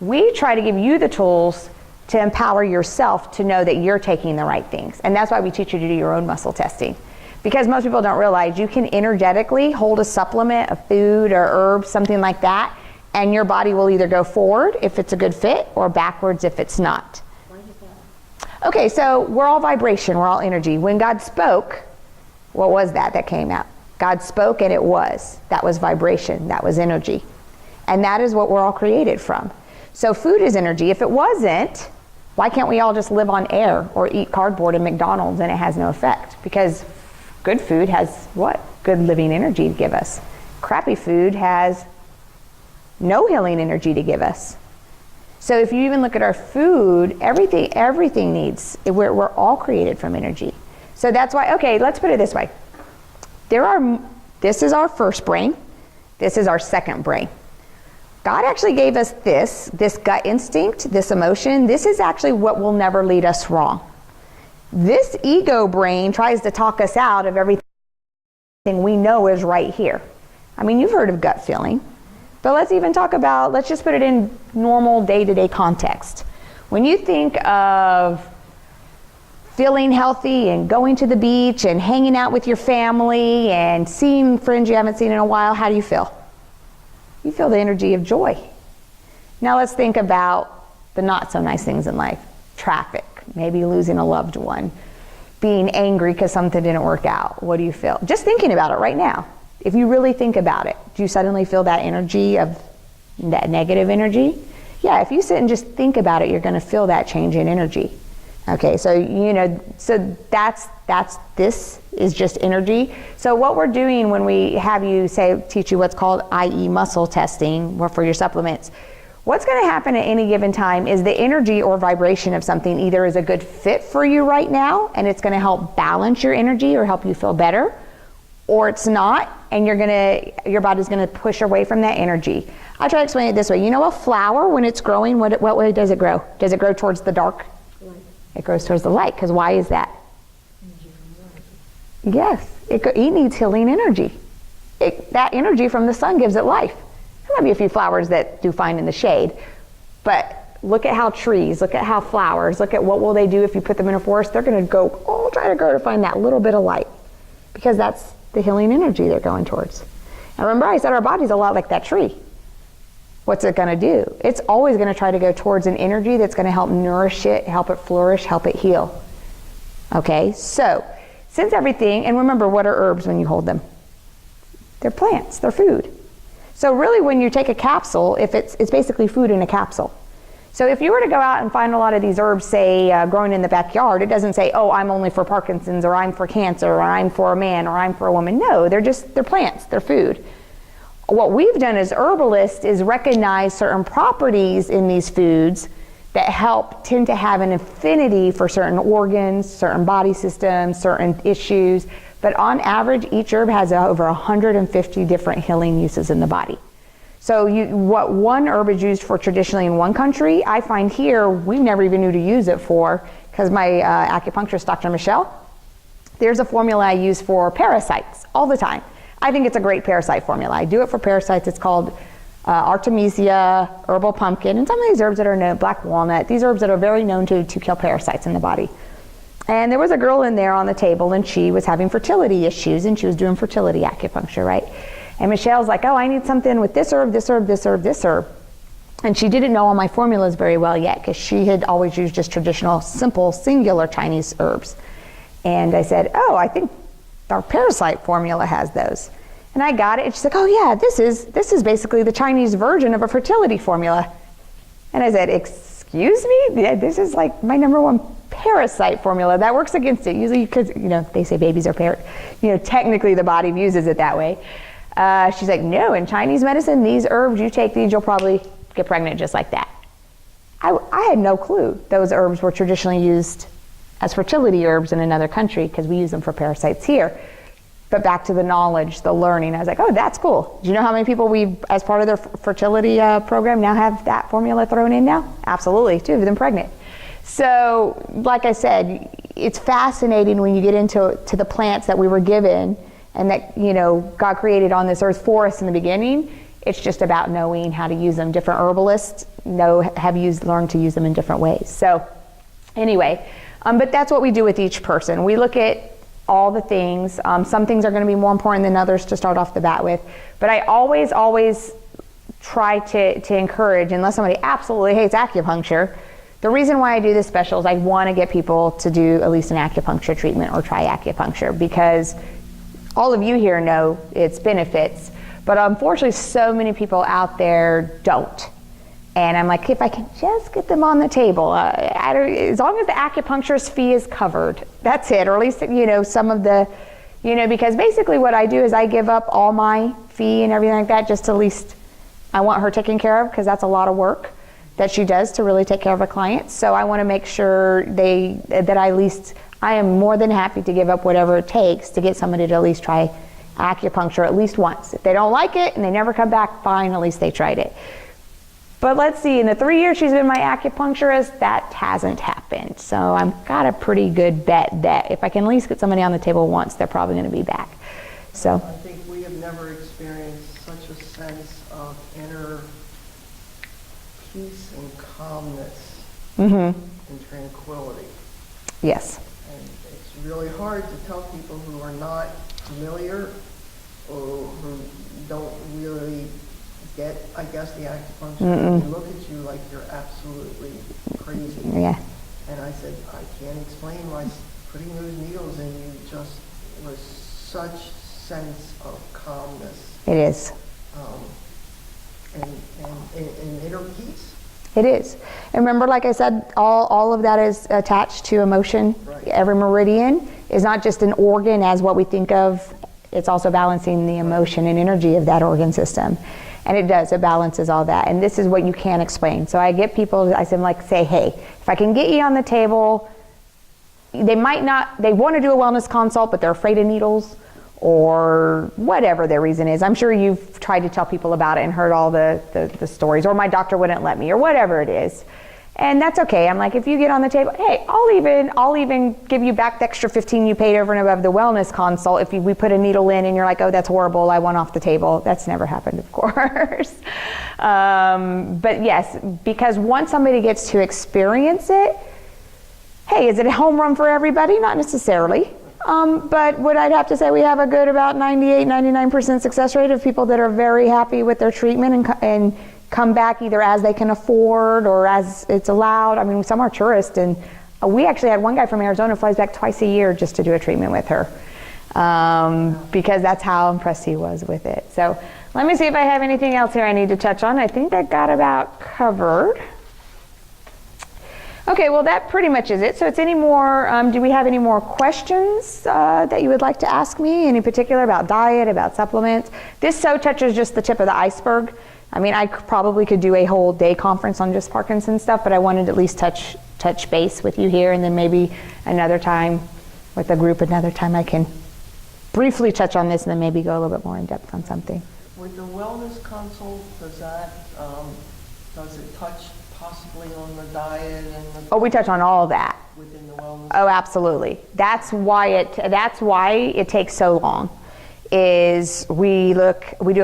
We try to give you the tools to empower yourself to know that you're taking the right things. And that's why we teach you to do your own muscle testing. Because most people don't realize you can energetically hold a supplement, a food or herb, something like that, and your body will either go forward if it's a good fit or backwards if it's not. Why is that? Okay, so we're all vibration, we're all energy. When God spoke, what was that came out? God spoke and it was. That was vibration, that was energy. And that is what we're all created from. So food is energy. If it wasn't, why can't we all just live on air or eat cardboard in McDonald's and it has no effect? Because good food has what? Good living energy to give us. Crappy food has no healing energy to give us. So if you even look at our food, everything needs, we're all created from energy. So that's why, okay, let's put it this way. This is our first brain. This is our second brain. God actually gave us this gut instinct, this emotion. This is actually what will never lead us wrong. This ego brain tries to talk us out of everything we know is right here. I mean, you've heard of gut feeling, but let's just put it in normal day-to-day context. When you think of feeling healthy and going to the beach and hanging out with your family and seeing friends you haven't seen in a while, how do you feel? You feel the energy of joy. Now let's think about the not so nice things in life. Traffic, maybe losing a loved one, being angry because something didn't work out. What do you feel? Just thinking about it right now. If you really think about it, do you suddenly feel that energy of that negative energy? Yeah, if you sit and just think about it, you're going to feel that change in energy. Okay, so this is just energy. So what we're doing when we have you teach you what's called IE muscle testing for your supplements, what's going to happen at any given time is the energy or vibration of something either is a good fit for you right now and it's going to help balance your energy or help you feel better, or it's not, and your body's going to push away from that energy. I try to explain it this way. You know, a flower, when it's growing, what way does it grow? Does it grow towards the dark? Light. It grows towards the light, because why is that? Energy from light. Yes, it needs healing energy. That energy from the sun gives it life. There might be a few flowers that do fine in the shade, but look at how trees, look at how flowers, look at what will they do if you put them in a forest. They're going to go all try to go to find that little bit of light, because that's the healing energy they're going towards. And remember, I said our body's a lot like that tree. What's it going to do? It's always going to try to go towards an energy that's going to help nourish it, help it flourish, help it heal. Okay, so since everything, and remember, what are herbs when you hold them? They're plants, they're food. So really when you take a capsule, if it's basically food in a capsule. So if you were to go out and find a lot of these herbs, say, growing in the backyard, it doesn't say, oh, I'm only for Parkinson's, or I'm for cancer, or I'm for a man, or I'm for a woman. No, they're plants, they're food. What we've done as herbalists is recognize certain properties in these foods that tend to have an affinity for certain organs, certain body systems, certain issues. But on average, each herb has over 150 different healing uses in the body. So what one herb is used for traditionally in one country, I find here we never even knew to use it for, because my acupuncturist, Dr. Michelle, there's a formula I use for parasites all the time. I think it's a great parasite formula. I do it for parasites. It's called Artemisia, herbal pumpkin, and some of these herbs that are known, black walnut, these herbs that are very known to kill parasites in the body. And there was a girl in there on the table, and she was having fertility issues, and she was doing fertility acupuncture, right? And Michelle's like, oh, I need something with this herb, this herb, this herb, this herb. And she didn't know all my formulas very well yet, because she had always used just traditional, simple, singular Chinese herbs. And I said, oh, I think our parasite formula has those. And I got it, and she's like, oh yeah, this is basically the Chinese version of a fertility formula. And I said, excuse me? Yeah, this is like my #1 parasite formula. That works against it, usually because, they say babies are technically the body uses it that way. She's like, no, in Chinese medicine, these herbs, you take these, you'll probably get pregnant just like that. I had no clue those herbs were traditionally used as fertility herbs in another country, because we use them for parasites here. But back to the knowledge, the learning, I was like, oh, that's cool. Do you know how many people we, as part of their fertility program, now have that formula thrown in now? Absolutely, 2 of them pregnant. So, like I said, it's fascinating when you get into the plants that we were given and that, God created on this earth for us in the beginning. It's just about knowing how to use them. Different herbalists learned to use them in different ways. So, anyway, but that's what we do with each person. We look at all the things. Some things are going to be more important than others to start off the bat with. But I always try to encourage, unless somebody absolutely hates acupuncture, the reason why I do this special is I want to get people to do at least an acupuncture treatment or try acupuncture, because all of you here know its benefits, but unfortunately so many people out there don't. And I'm like, if I can just get them on the table, as long as the acupuncturist fee is covered, that's it. Or at least, some of the, because basically what I do is I give up all my fee and everything like that, just at least I want her taken care of, because that's a lot of work that she does to really take care of a client. So I want to make sure I am more than happy to give up whatever it takes to get somebody to at least try acupuncture at least once. If they don't like it and they never come back, fine, at least they tried it. But let's see, in the 3 years she's been my acupuncturist, that hasn't happened. So I've got a pretty good bet that if I can at least get somebody on the table once, they're probably going to be back. So I think we have never experienced such a sense of inner peace and calmness and tranquility. Yes. And it's really hard to tell people who are not familiar or who don't really get, I guess, the acupuncture. They look at you like you're absolutely crazy. Yeah. And I said, I can't explain why putting those needles in you just was such sense of calmness. It is. And inner peace. It is. And remember, like I said, all of that is attached to emotion. Right. Every meridian is not just an organ as what we think of. It's also balancing the emotion and energy of that organ system. And it does, it balances all that. And this is what you can't explain. So I get people, I say, hey, if I can get you on the table, they want to do a wellness consult, but they're afraid of needles, or whatever their reason is. I'm sure you've tried to tell people about it and heard all the stories, or my doctor wouldn't let me, or whatever it is. And that's okay. I'm like, if you get on the table, hey, I'll even give you back the extra $15 you paid over and above the wellness consult if we put a needle in and you're like, oh, that's horrible, I want off the table. That's never happened, of course. But yes, because once somebody gets to experience it, hey, is it a home run for everybody? Not necessarily. But would I have to say we have a good about 98, 99% success rate of people that are very happy with their treatment and come back either as they can afford or as it's allowed. I mean, some are tourists, and we actually had one guy from Arizona who flies back twice a year just to do a treatment with her, because that's how impressed he was with it. So let me see if I have anything else here I need to touch on. I think I got about covered. Okay, well that pretty much is it. So it's any more, do we have any more questions that you would like to ask me, any particular about diet, about supplements? This so touches just the tip of the iceberg. I mean, I probably could do a whole day conference on just Parkinson's stuff, but I wanted to at least touch base with you here, and then maybe another time with the group, another time I can briefly touch on this and then maybe go a little bit more in depth on something. With the wellness consult, does it touch possibly on the diet and the... Oh, we touch on all of that. Within the wellness? Oh, absolutely. That's why it takes so long, is we do a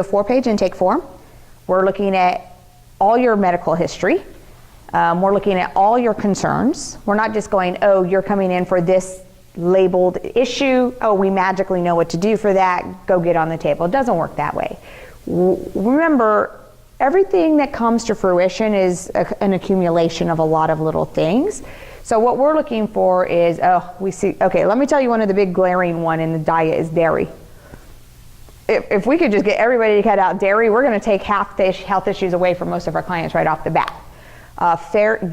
4-page intake form. We're looking at all your medical history. We're looking at all your concerns. We're not just going, oh, you're coming in for this labeled issue. Oh, we magically know what to do for that. Go get on the table. It doesn't work that way. Remember, everything that comes to fruition is an accumulation of a lot of little things. So what we're looking for is, okay, let me tell you one of the big glaring one in the diet is dairy. If we could just get everybody to cut out dairy, we're going to take half the health issues away from most of our clients right off the bat.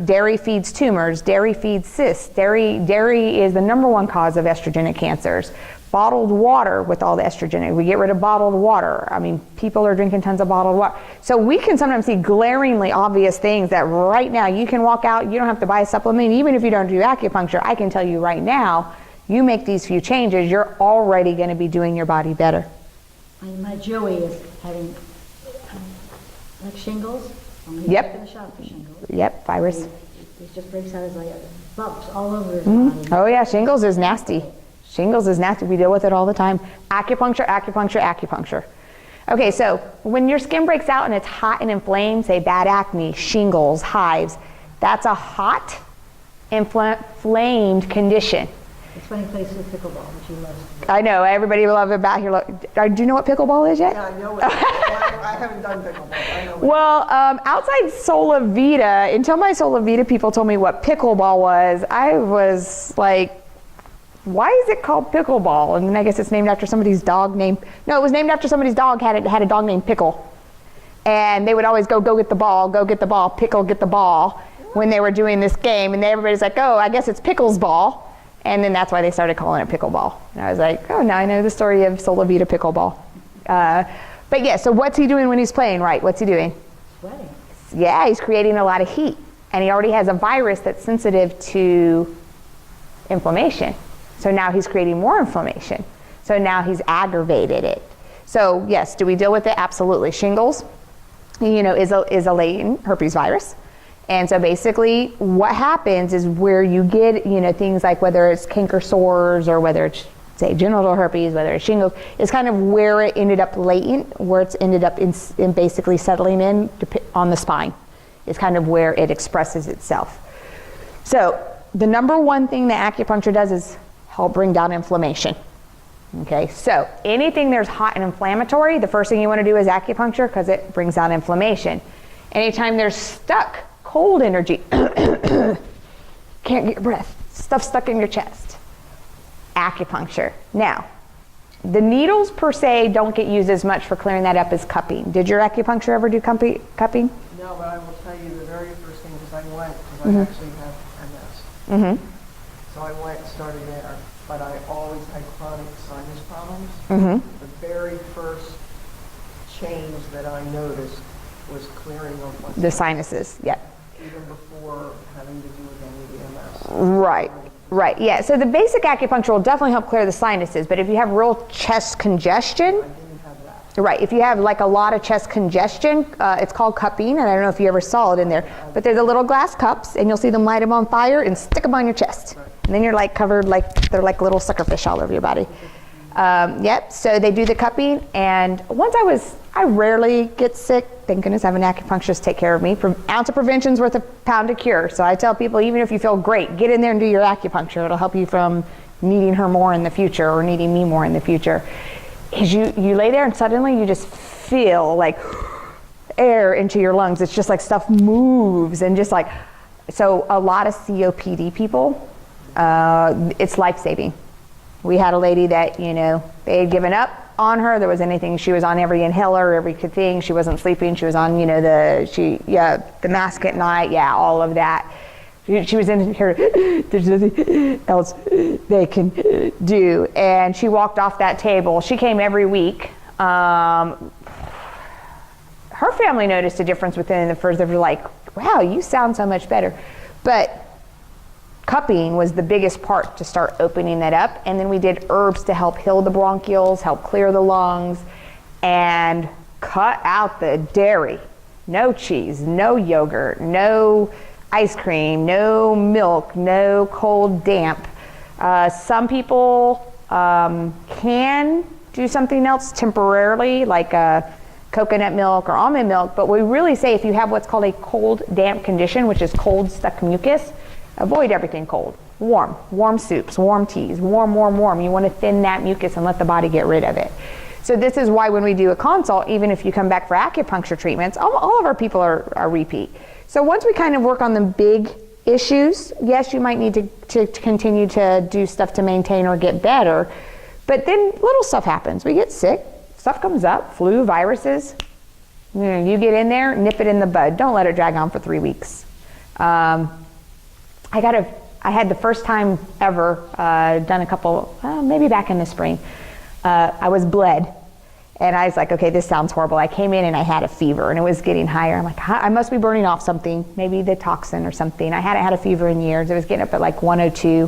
Dairy feeds tumors, dairy feeds cysts, dairy is the #1 cause of estrogenic cancers. Bottled water with all the estrogen, we get rid of bottled water. I mean, people are drinking tons of bottled water. So we can sometimes see glaringly obvious things that right now you can walk out, you don't have to buy a supplement, even if you don't do acupuncture. I can tell you right now, you make these few changes, you're already going to be doing your body better. My Joey is having like shingles. Yep. In the shop for shingles. Yep, virus. It just breaks out as like bumps all over his body. Oh yeah, shingles is nasty. Shingles is nasty. We deal with it all the time. Acupuncture, acupuncture, acupuncture. Okay, so when your skin breaks out and it's hot and inflamed, say bad acne, shingles, hives, that's a hot, inflamed condition. It's funny place with pickleball, which he loves. I know, everybody will love it about here. Do you know what pickleball is yet? Yeah, I know it. I haven't done pickleball. I know it. Well, outside Solivita, until my Solivita people told me what pickleball was, I was like, why is it called pickleball? And then I guess it's named after somebody's dog named, no, it was named after somebody's dog, had a dog named Pickle. And they would always go get the ball, Pickle, get the ball, when they were doing this game. And everybody's like, oh, I guess it's Pickle's ball. And then that's why they started calling it pickleball. And I was like, oh, now I know the story of Solivita pickleball. But yeah, so what's he doing when he's playing, right? What's he doing? Sweating. Yeah, he's creating a lot of heat. And he already has a virus that's sensitive to inflammation. So now he's creating more inflammation. So now he's aggravated it. So yes, do we deal with it? Absolutely. Shingles, is a latent herpes virus. And so basically what happens is where you get, things like whether it's canker sores or whether it's, say, genital herpes, whether it's shingles, is kind of where it ended up latent, where it's ended up in basically settling in on the spine. Is kind of where it expresses itself. So the #1 thing that acupuncture does is help bring down inflammation. Okay, so anything there's hot and inflammatory, the first thing you want to do is acupuncture because it brings down inflammation. Anytime there's stuck, cold energy, can't get your breath, stuff stuck in your chest, acupuncture. Now, the needles per se don't get used as much for clearing that up as cupping. Did your acupuncture ever do cupping? No, but I will tell you the very first thing, because I went, because I actually have MS. So I went and started there, but I always had chronic sinus problems. The very first change that I noticed was clearing of my The sinuses, yeah. even before having to do with any EMS. Right, right, yeah. So the basic acupuncture will definitely help clear the sinuses, but if you have real chest congestion, I didn't have that. right, if you have like a lot of chest congestion, it's called cupping, and I don't know if you ever saw it in there, but they're the little glass cups, and you'll see them light them on fire and stick them on your chest. And then you're like covered, like they're like little suckerfish all over your body. Yep, so they do the cupping, and once I rarely get sick. Thank goodness I have an acupuncturist take care of me. Ounce of prevention's worth a pound of cure. So I tell people, even if you feel great, get in there and do your acupuncture. It'll help you from needing her more in the future or needing me more in the future. Is you lay there and suddenly you just feel like air into your lungs. It's just like stuff moves and just like, so a lot of COPD people, it's life-saving. We had a lady that, they had given up on her. There was anything, she was on every inhaler, every thing. She wasn't sleeping. She was on, the mask at night. Yeah, all of that. She was in here, there's nothing else they can do. And she walked off that table. She came every week. Her family noticed a difference within the first, they were like, wow, you sound so much better. But cupping was the biggest part to start opening that up. And then we did herbs to help heal the bronchioles, help clear the lungs, and cut out the dairy. No cheese, no yogurt, no ice cream, no milk, no cold damp. Some people can do something else temporarily, like coconut milk or almond milk, but we really say if you have what's called a cold damp condition, which is cold stuck mucus, avoid everything cold. Warm soups, warm teas, warm. You want to thin that mucus and let the body get rid of it. So this is why when we do a consult, even if you come back for acupuncture treatments, all of our people are repeat. So once we kind of work on the big issues, yes, you might need to continue to do stuff to maintain or get better, but then little stuff happens. We get sick, stuff comes up, flu, viruses. You get in there, nip it in the bud. Don't let it drag on for 3 weeks. I had the first time ever done a couple, maybe back in the spring. I was bled, and I was like, okay, this sounds horrible. I came in and I had a fever, and it was getting higher. I'm like, I must be burning off something, maybe the toxin or something. I hadn't had a fever in years. It was getting up at like 102,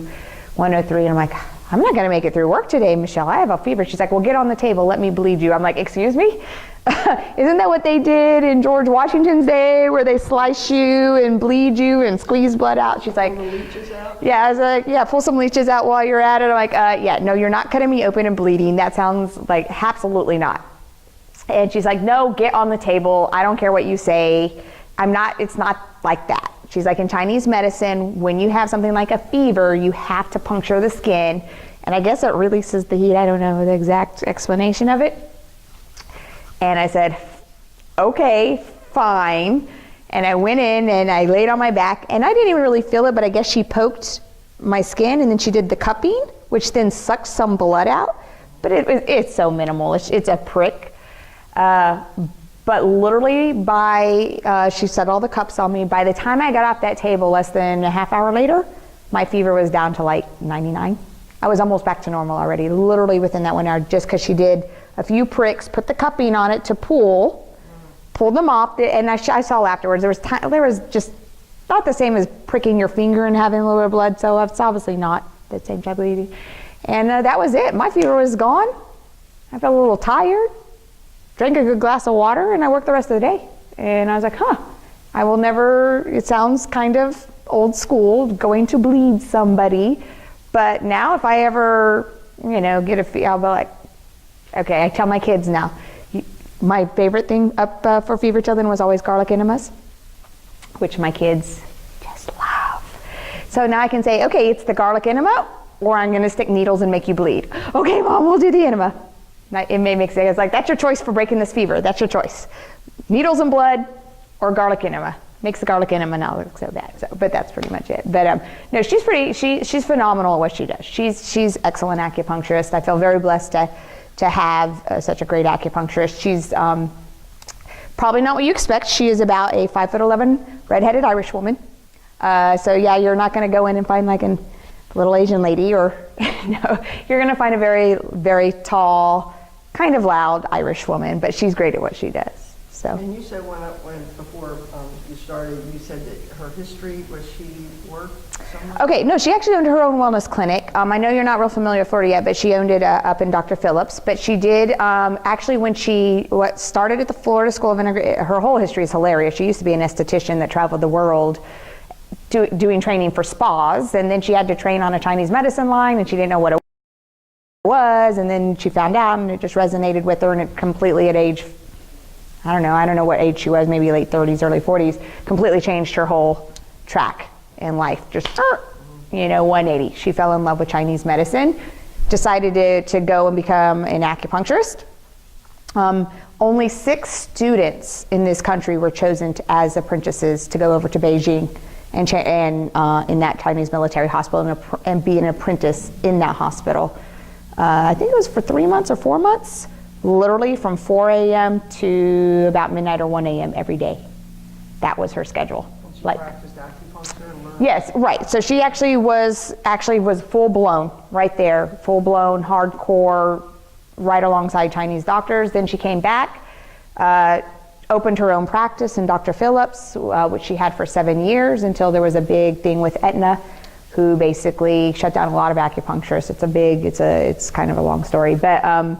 103, and I'm like, I'm not going to make it through work today, Michelle. I have a fever. She's like, well, get on the table. Let me bleed you. I'm like, excuse me? Isn't that what they did in George Washington's day, where they slice you and bleed you and squeeze blood out? She's like, Pull the leeches out? yeah, I was like, yeah, pull some leeches out while you're at it. I'm like, yeah, no, you're not cutting me open and bleeding. That sounds like absolutely not. And she's like, no, get on the table. I don't care what you say. It's not like that. She's like, in Chinese medicine, when you have something like a fever, you have to puncture the skin. And I guess it releases the heat. I don't know the exact explanation of it. And I said, okay, fine. And I went in and I laid on my back, and I didn't even really feel it, but I guess she poked my skin, and then she did the cupping, which then sucked some blood out. But it's so minimal. It's a prick. But literally she set all the cups on me. By the time I got off that table, less than a half hour later, my fever was down to like 99. I was almost back to normal already, literally within that 1 hour, just because she did a few pricks, put the cupping on it to pulled them off, and I saw afterwards, there was just not the same as pricking your finger and having a little bit of blood, so it's obviously not the same type of bleeding. And that was it. My fever was gone. I felt a little tired, drank a good glass of water, and I worked the rest of the day. And I was like, I will never, it sounds kind of old school, going to bleed somebody, but now if I ever, get a fever, I'll be like, okay, I tell my kids now, my favorite thing up for fever children was always garlic enemas, which my kids just love. So now I can say, okay, it's the garlic enema, or I'm going to stick needles and make you bleed. Okay, Mom, we'll do the enema. It may make sense. It's like, that's your choice for breaking this fever. That's your choice. Needles and blood or garlic enema. Makes the garlic enema not look so bad. But that's pretty much it. But no, she's phenomenal at what she does. She's excellent acupuncturist. I feel very blessed to have such a great acupuncturist. She's probably not what you expect. She is about a 5'11" redheaded Irish woman. So yeah, you're not going to go in and find like a little Asian lady, or no, you're going to find a very, very tall, kind of loud Irish woman, but she's great at what she does. So. And you said before you started, you said that her history was she worked somewhere? Okay, no, she actually owned her own wellness clinic. I know you're not real familiar with Florida yet, but she owned it up in Dr. Phillips. But she did, actually when she started at the Florida School of her whole history is hilarious. She used to be an esthetician that traveled the world doing training for spas, and then she had to train on a Chinese medicine line, and she didn't know what it was, and then she found out, and it just resonated with her, and it completely at age, I don't know what age she was, maybe late 30s, early 40s, completely changed her whole track in life. Just, 180. She fell in love with Chinese medicine, decided to go and become an acupuncturist. Only 6 students in this country were chosen as apprentices to go over to Beijing and in that Chinese military hospital and be an apprentice in that hospital. I think it was for 3 months or 4 months. Literally from 4 a.m. to about midnight or 1 a.m. every day. That was her schedule. And she practiced acupuncture and learned? Yes, right. So she actually was full blown right there, full blown, hardcore, right alongside Chinese doctors. Then she came back, opened her own practice in Dr. Phillips, which she had for 7 years until there was a big thing with Aetna, who basically shut down a lot of acupuncturists. It's kind of a long story, but.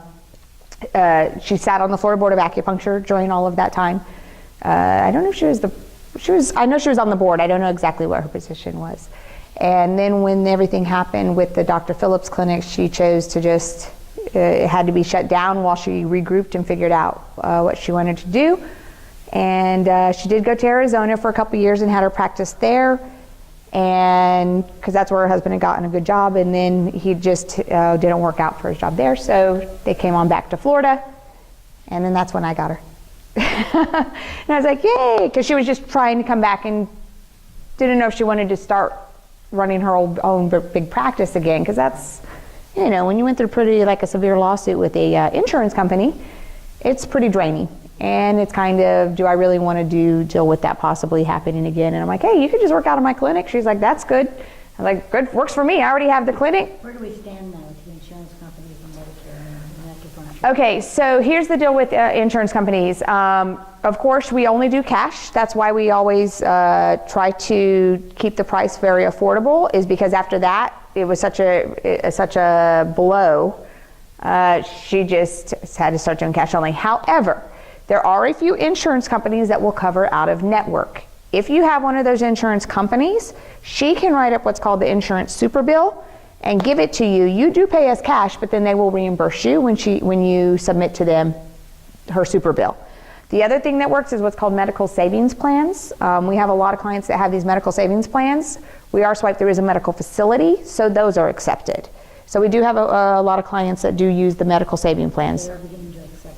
She sat on the Florida Board of Acupuncture during all of that time. I don't know if I know she was on the board. I don't know exactly what her position was. And then when everything happened with the Dr. Phillips clinic, she chose to it had to be shut down while she regrouped and figured out what she wanted to do. And she did go to Arizona for a couple years and had her practice there. And because that's where her husband had gotten a good job, and then he just didn't work out for his job there, so they came on back to Florida, and then that's when I got her. And I was like, yay, because she was just trying to come back and didn't know if she wanted to start running her own big practice again, because that's, when you went through a severe lawsuit with a insurance company, it's pretty draining. And it's kind of, do I really want to deal with that possibly happening again? And I'm like, hey, you could just work out of my clinic. She's like, that's good. I'm like, good, works for me. I already have the clinic. Where do we stand now with the insurance companies and Medicare and acupuncture? Okay, so here's the deal with insurance companies. Of course, we only do cash. That's why we always try to keep the price very affordable, is because after that, it was such a blow. She just had to start doing cash only. However, there are a few insurance companies that will cover out of network. If you have one of those insurance companies, she can write up what's called the insurance super bill and give it to you. You do pay us cash, but then they will reimburse you when you submit to them her super bill. The other thing that works is what's called medical savings plans. We have a lot of clients that have these medical savings plans. We are swiped, there is a medical facility, so those are accepted. So we do have a lot of clients that do use the medical saving plans. They're beginning to accept it.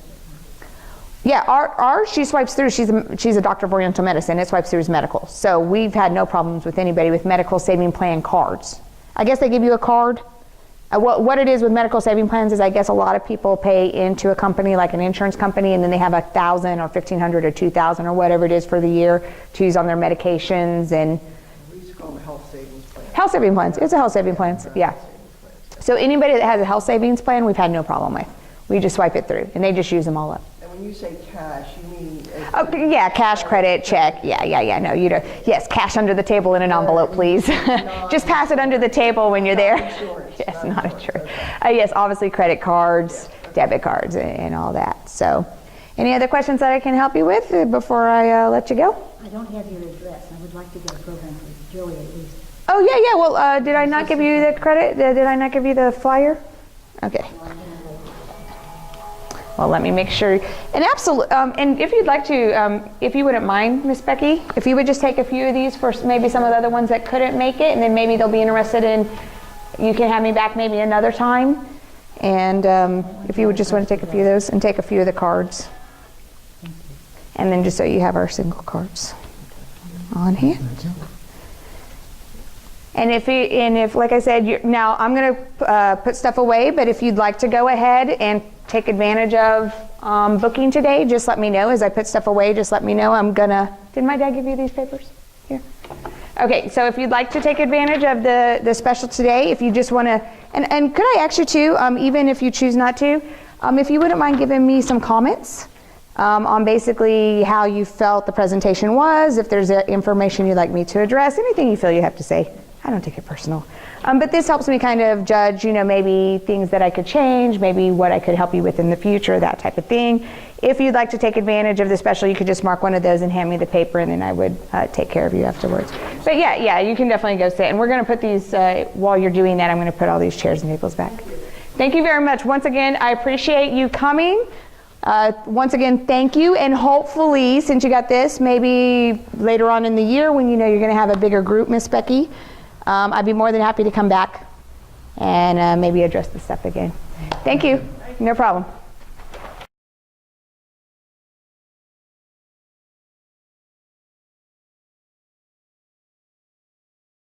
Yeah, ours, she swipes through. She's a doctor of Oriental medicine. It swipes through as medical. So we've had no problems with anybody with medical saving plan cards. I guess they give you a card. What it is with medical saving plans is, I guess a lot of people pay into a company like an insurance company, and then they have $1,000 or $1,500 or $2,000 or whatever it is for the year to use on their medications. And We used to call them health savings plans. health saving plans. It's a health saving plans. Yeah. So anybody that has a health savings plan, we've had no problem with. We just swipe it through, and they just use them all up. And when you say cash, you mean? Oh, yeah, cash, credit, check. Yeah. No, you don't. Yes, cash under the table in an envelope, please. Just pass it under the table when you're there. Insurance. Yes, not insurance. Yes, obviously credit cards, debit cards, and all that. So, any other questions that I can help you with before I let you go? I don't have your address. I would like to get a program for Julie at least. Oh, yeah. Well, did I not give you the credit? Did I not give you the flyer? Okay. Well, let me make sure. And and if you'd like to, if you wouldn't mind, Miss Becky, if you would just take a few of these for maybe some of the other ones that couldn't make it, and then maybe they'll be interested in, you can have me back maybe another time. And if you would just want to take a few of those and take a few of the cards. And then just so you have our single cards on hand. And if like I said, now I'm going to put stuff away, but if you'd like to go ahead and take advantage of booking today, just let me know. As I put stuff away, just let me know. Did my dad give you these papers? Here. Okay, so if you'd like to take advantage of the special today, if you just want to, and could I ask you too, even if you choose not to, if you wouldn't mind giving me some comments on basically how you felt the presentation was, if there's information you'd like me to address, anything you feel you have to say. I don't take it personal. But this helps me kind of judge, maybe things that I could change, maybe what I could help you with in the future, that type of thing. If you'd like to take advantage of the special, you could just mark one of those and hand me the paper, and then I would take care of you afterwards. But yeah, you can definitely go sit. And we're going to put these, while you're doing that, I'm going to put all these chairs and tables back. Thank you very much. Once again, I appreciate you coming. Once again, thank you. And hopefully, since you got this, maybe later on in the year when you know you're going to have a bigger group, Miss Becky, I'd be more than happy to come back and maybe address this stuff again. Thank you. No problem.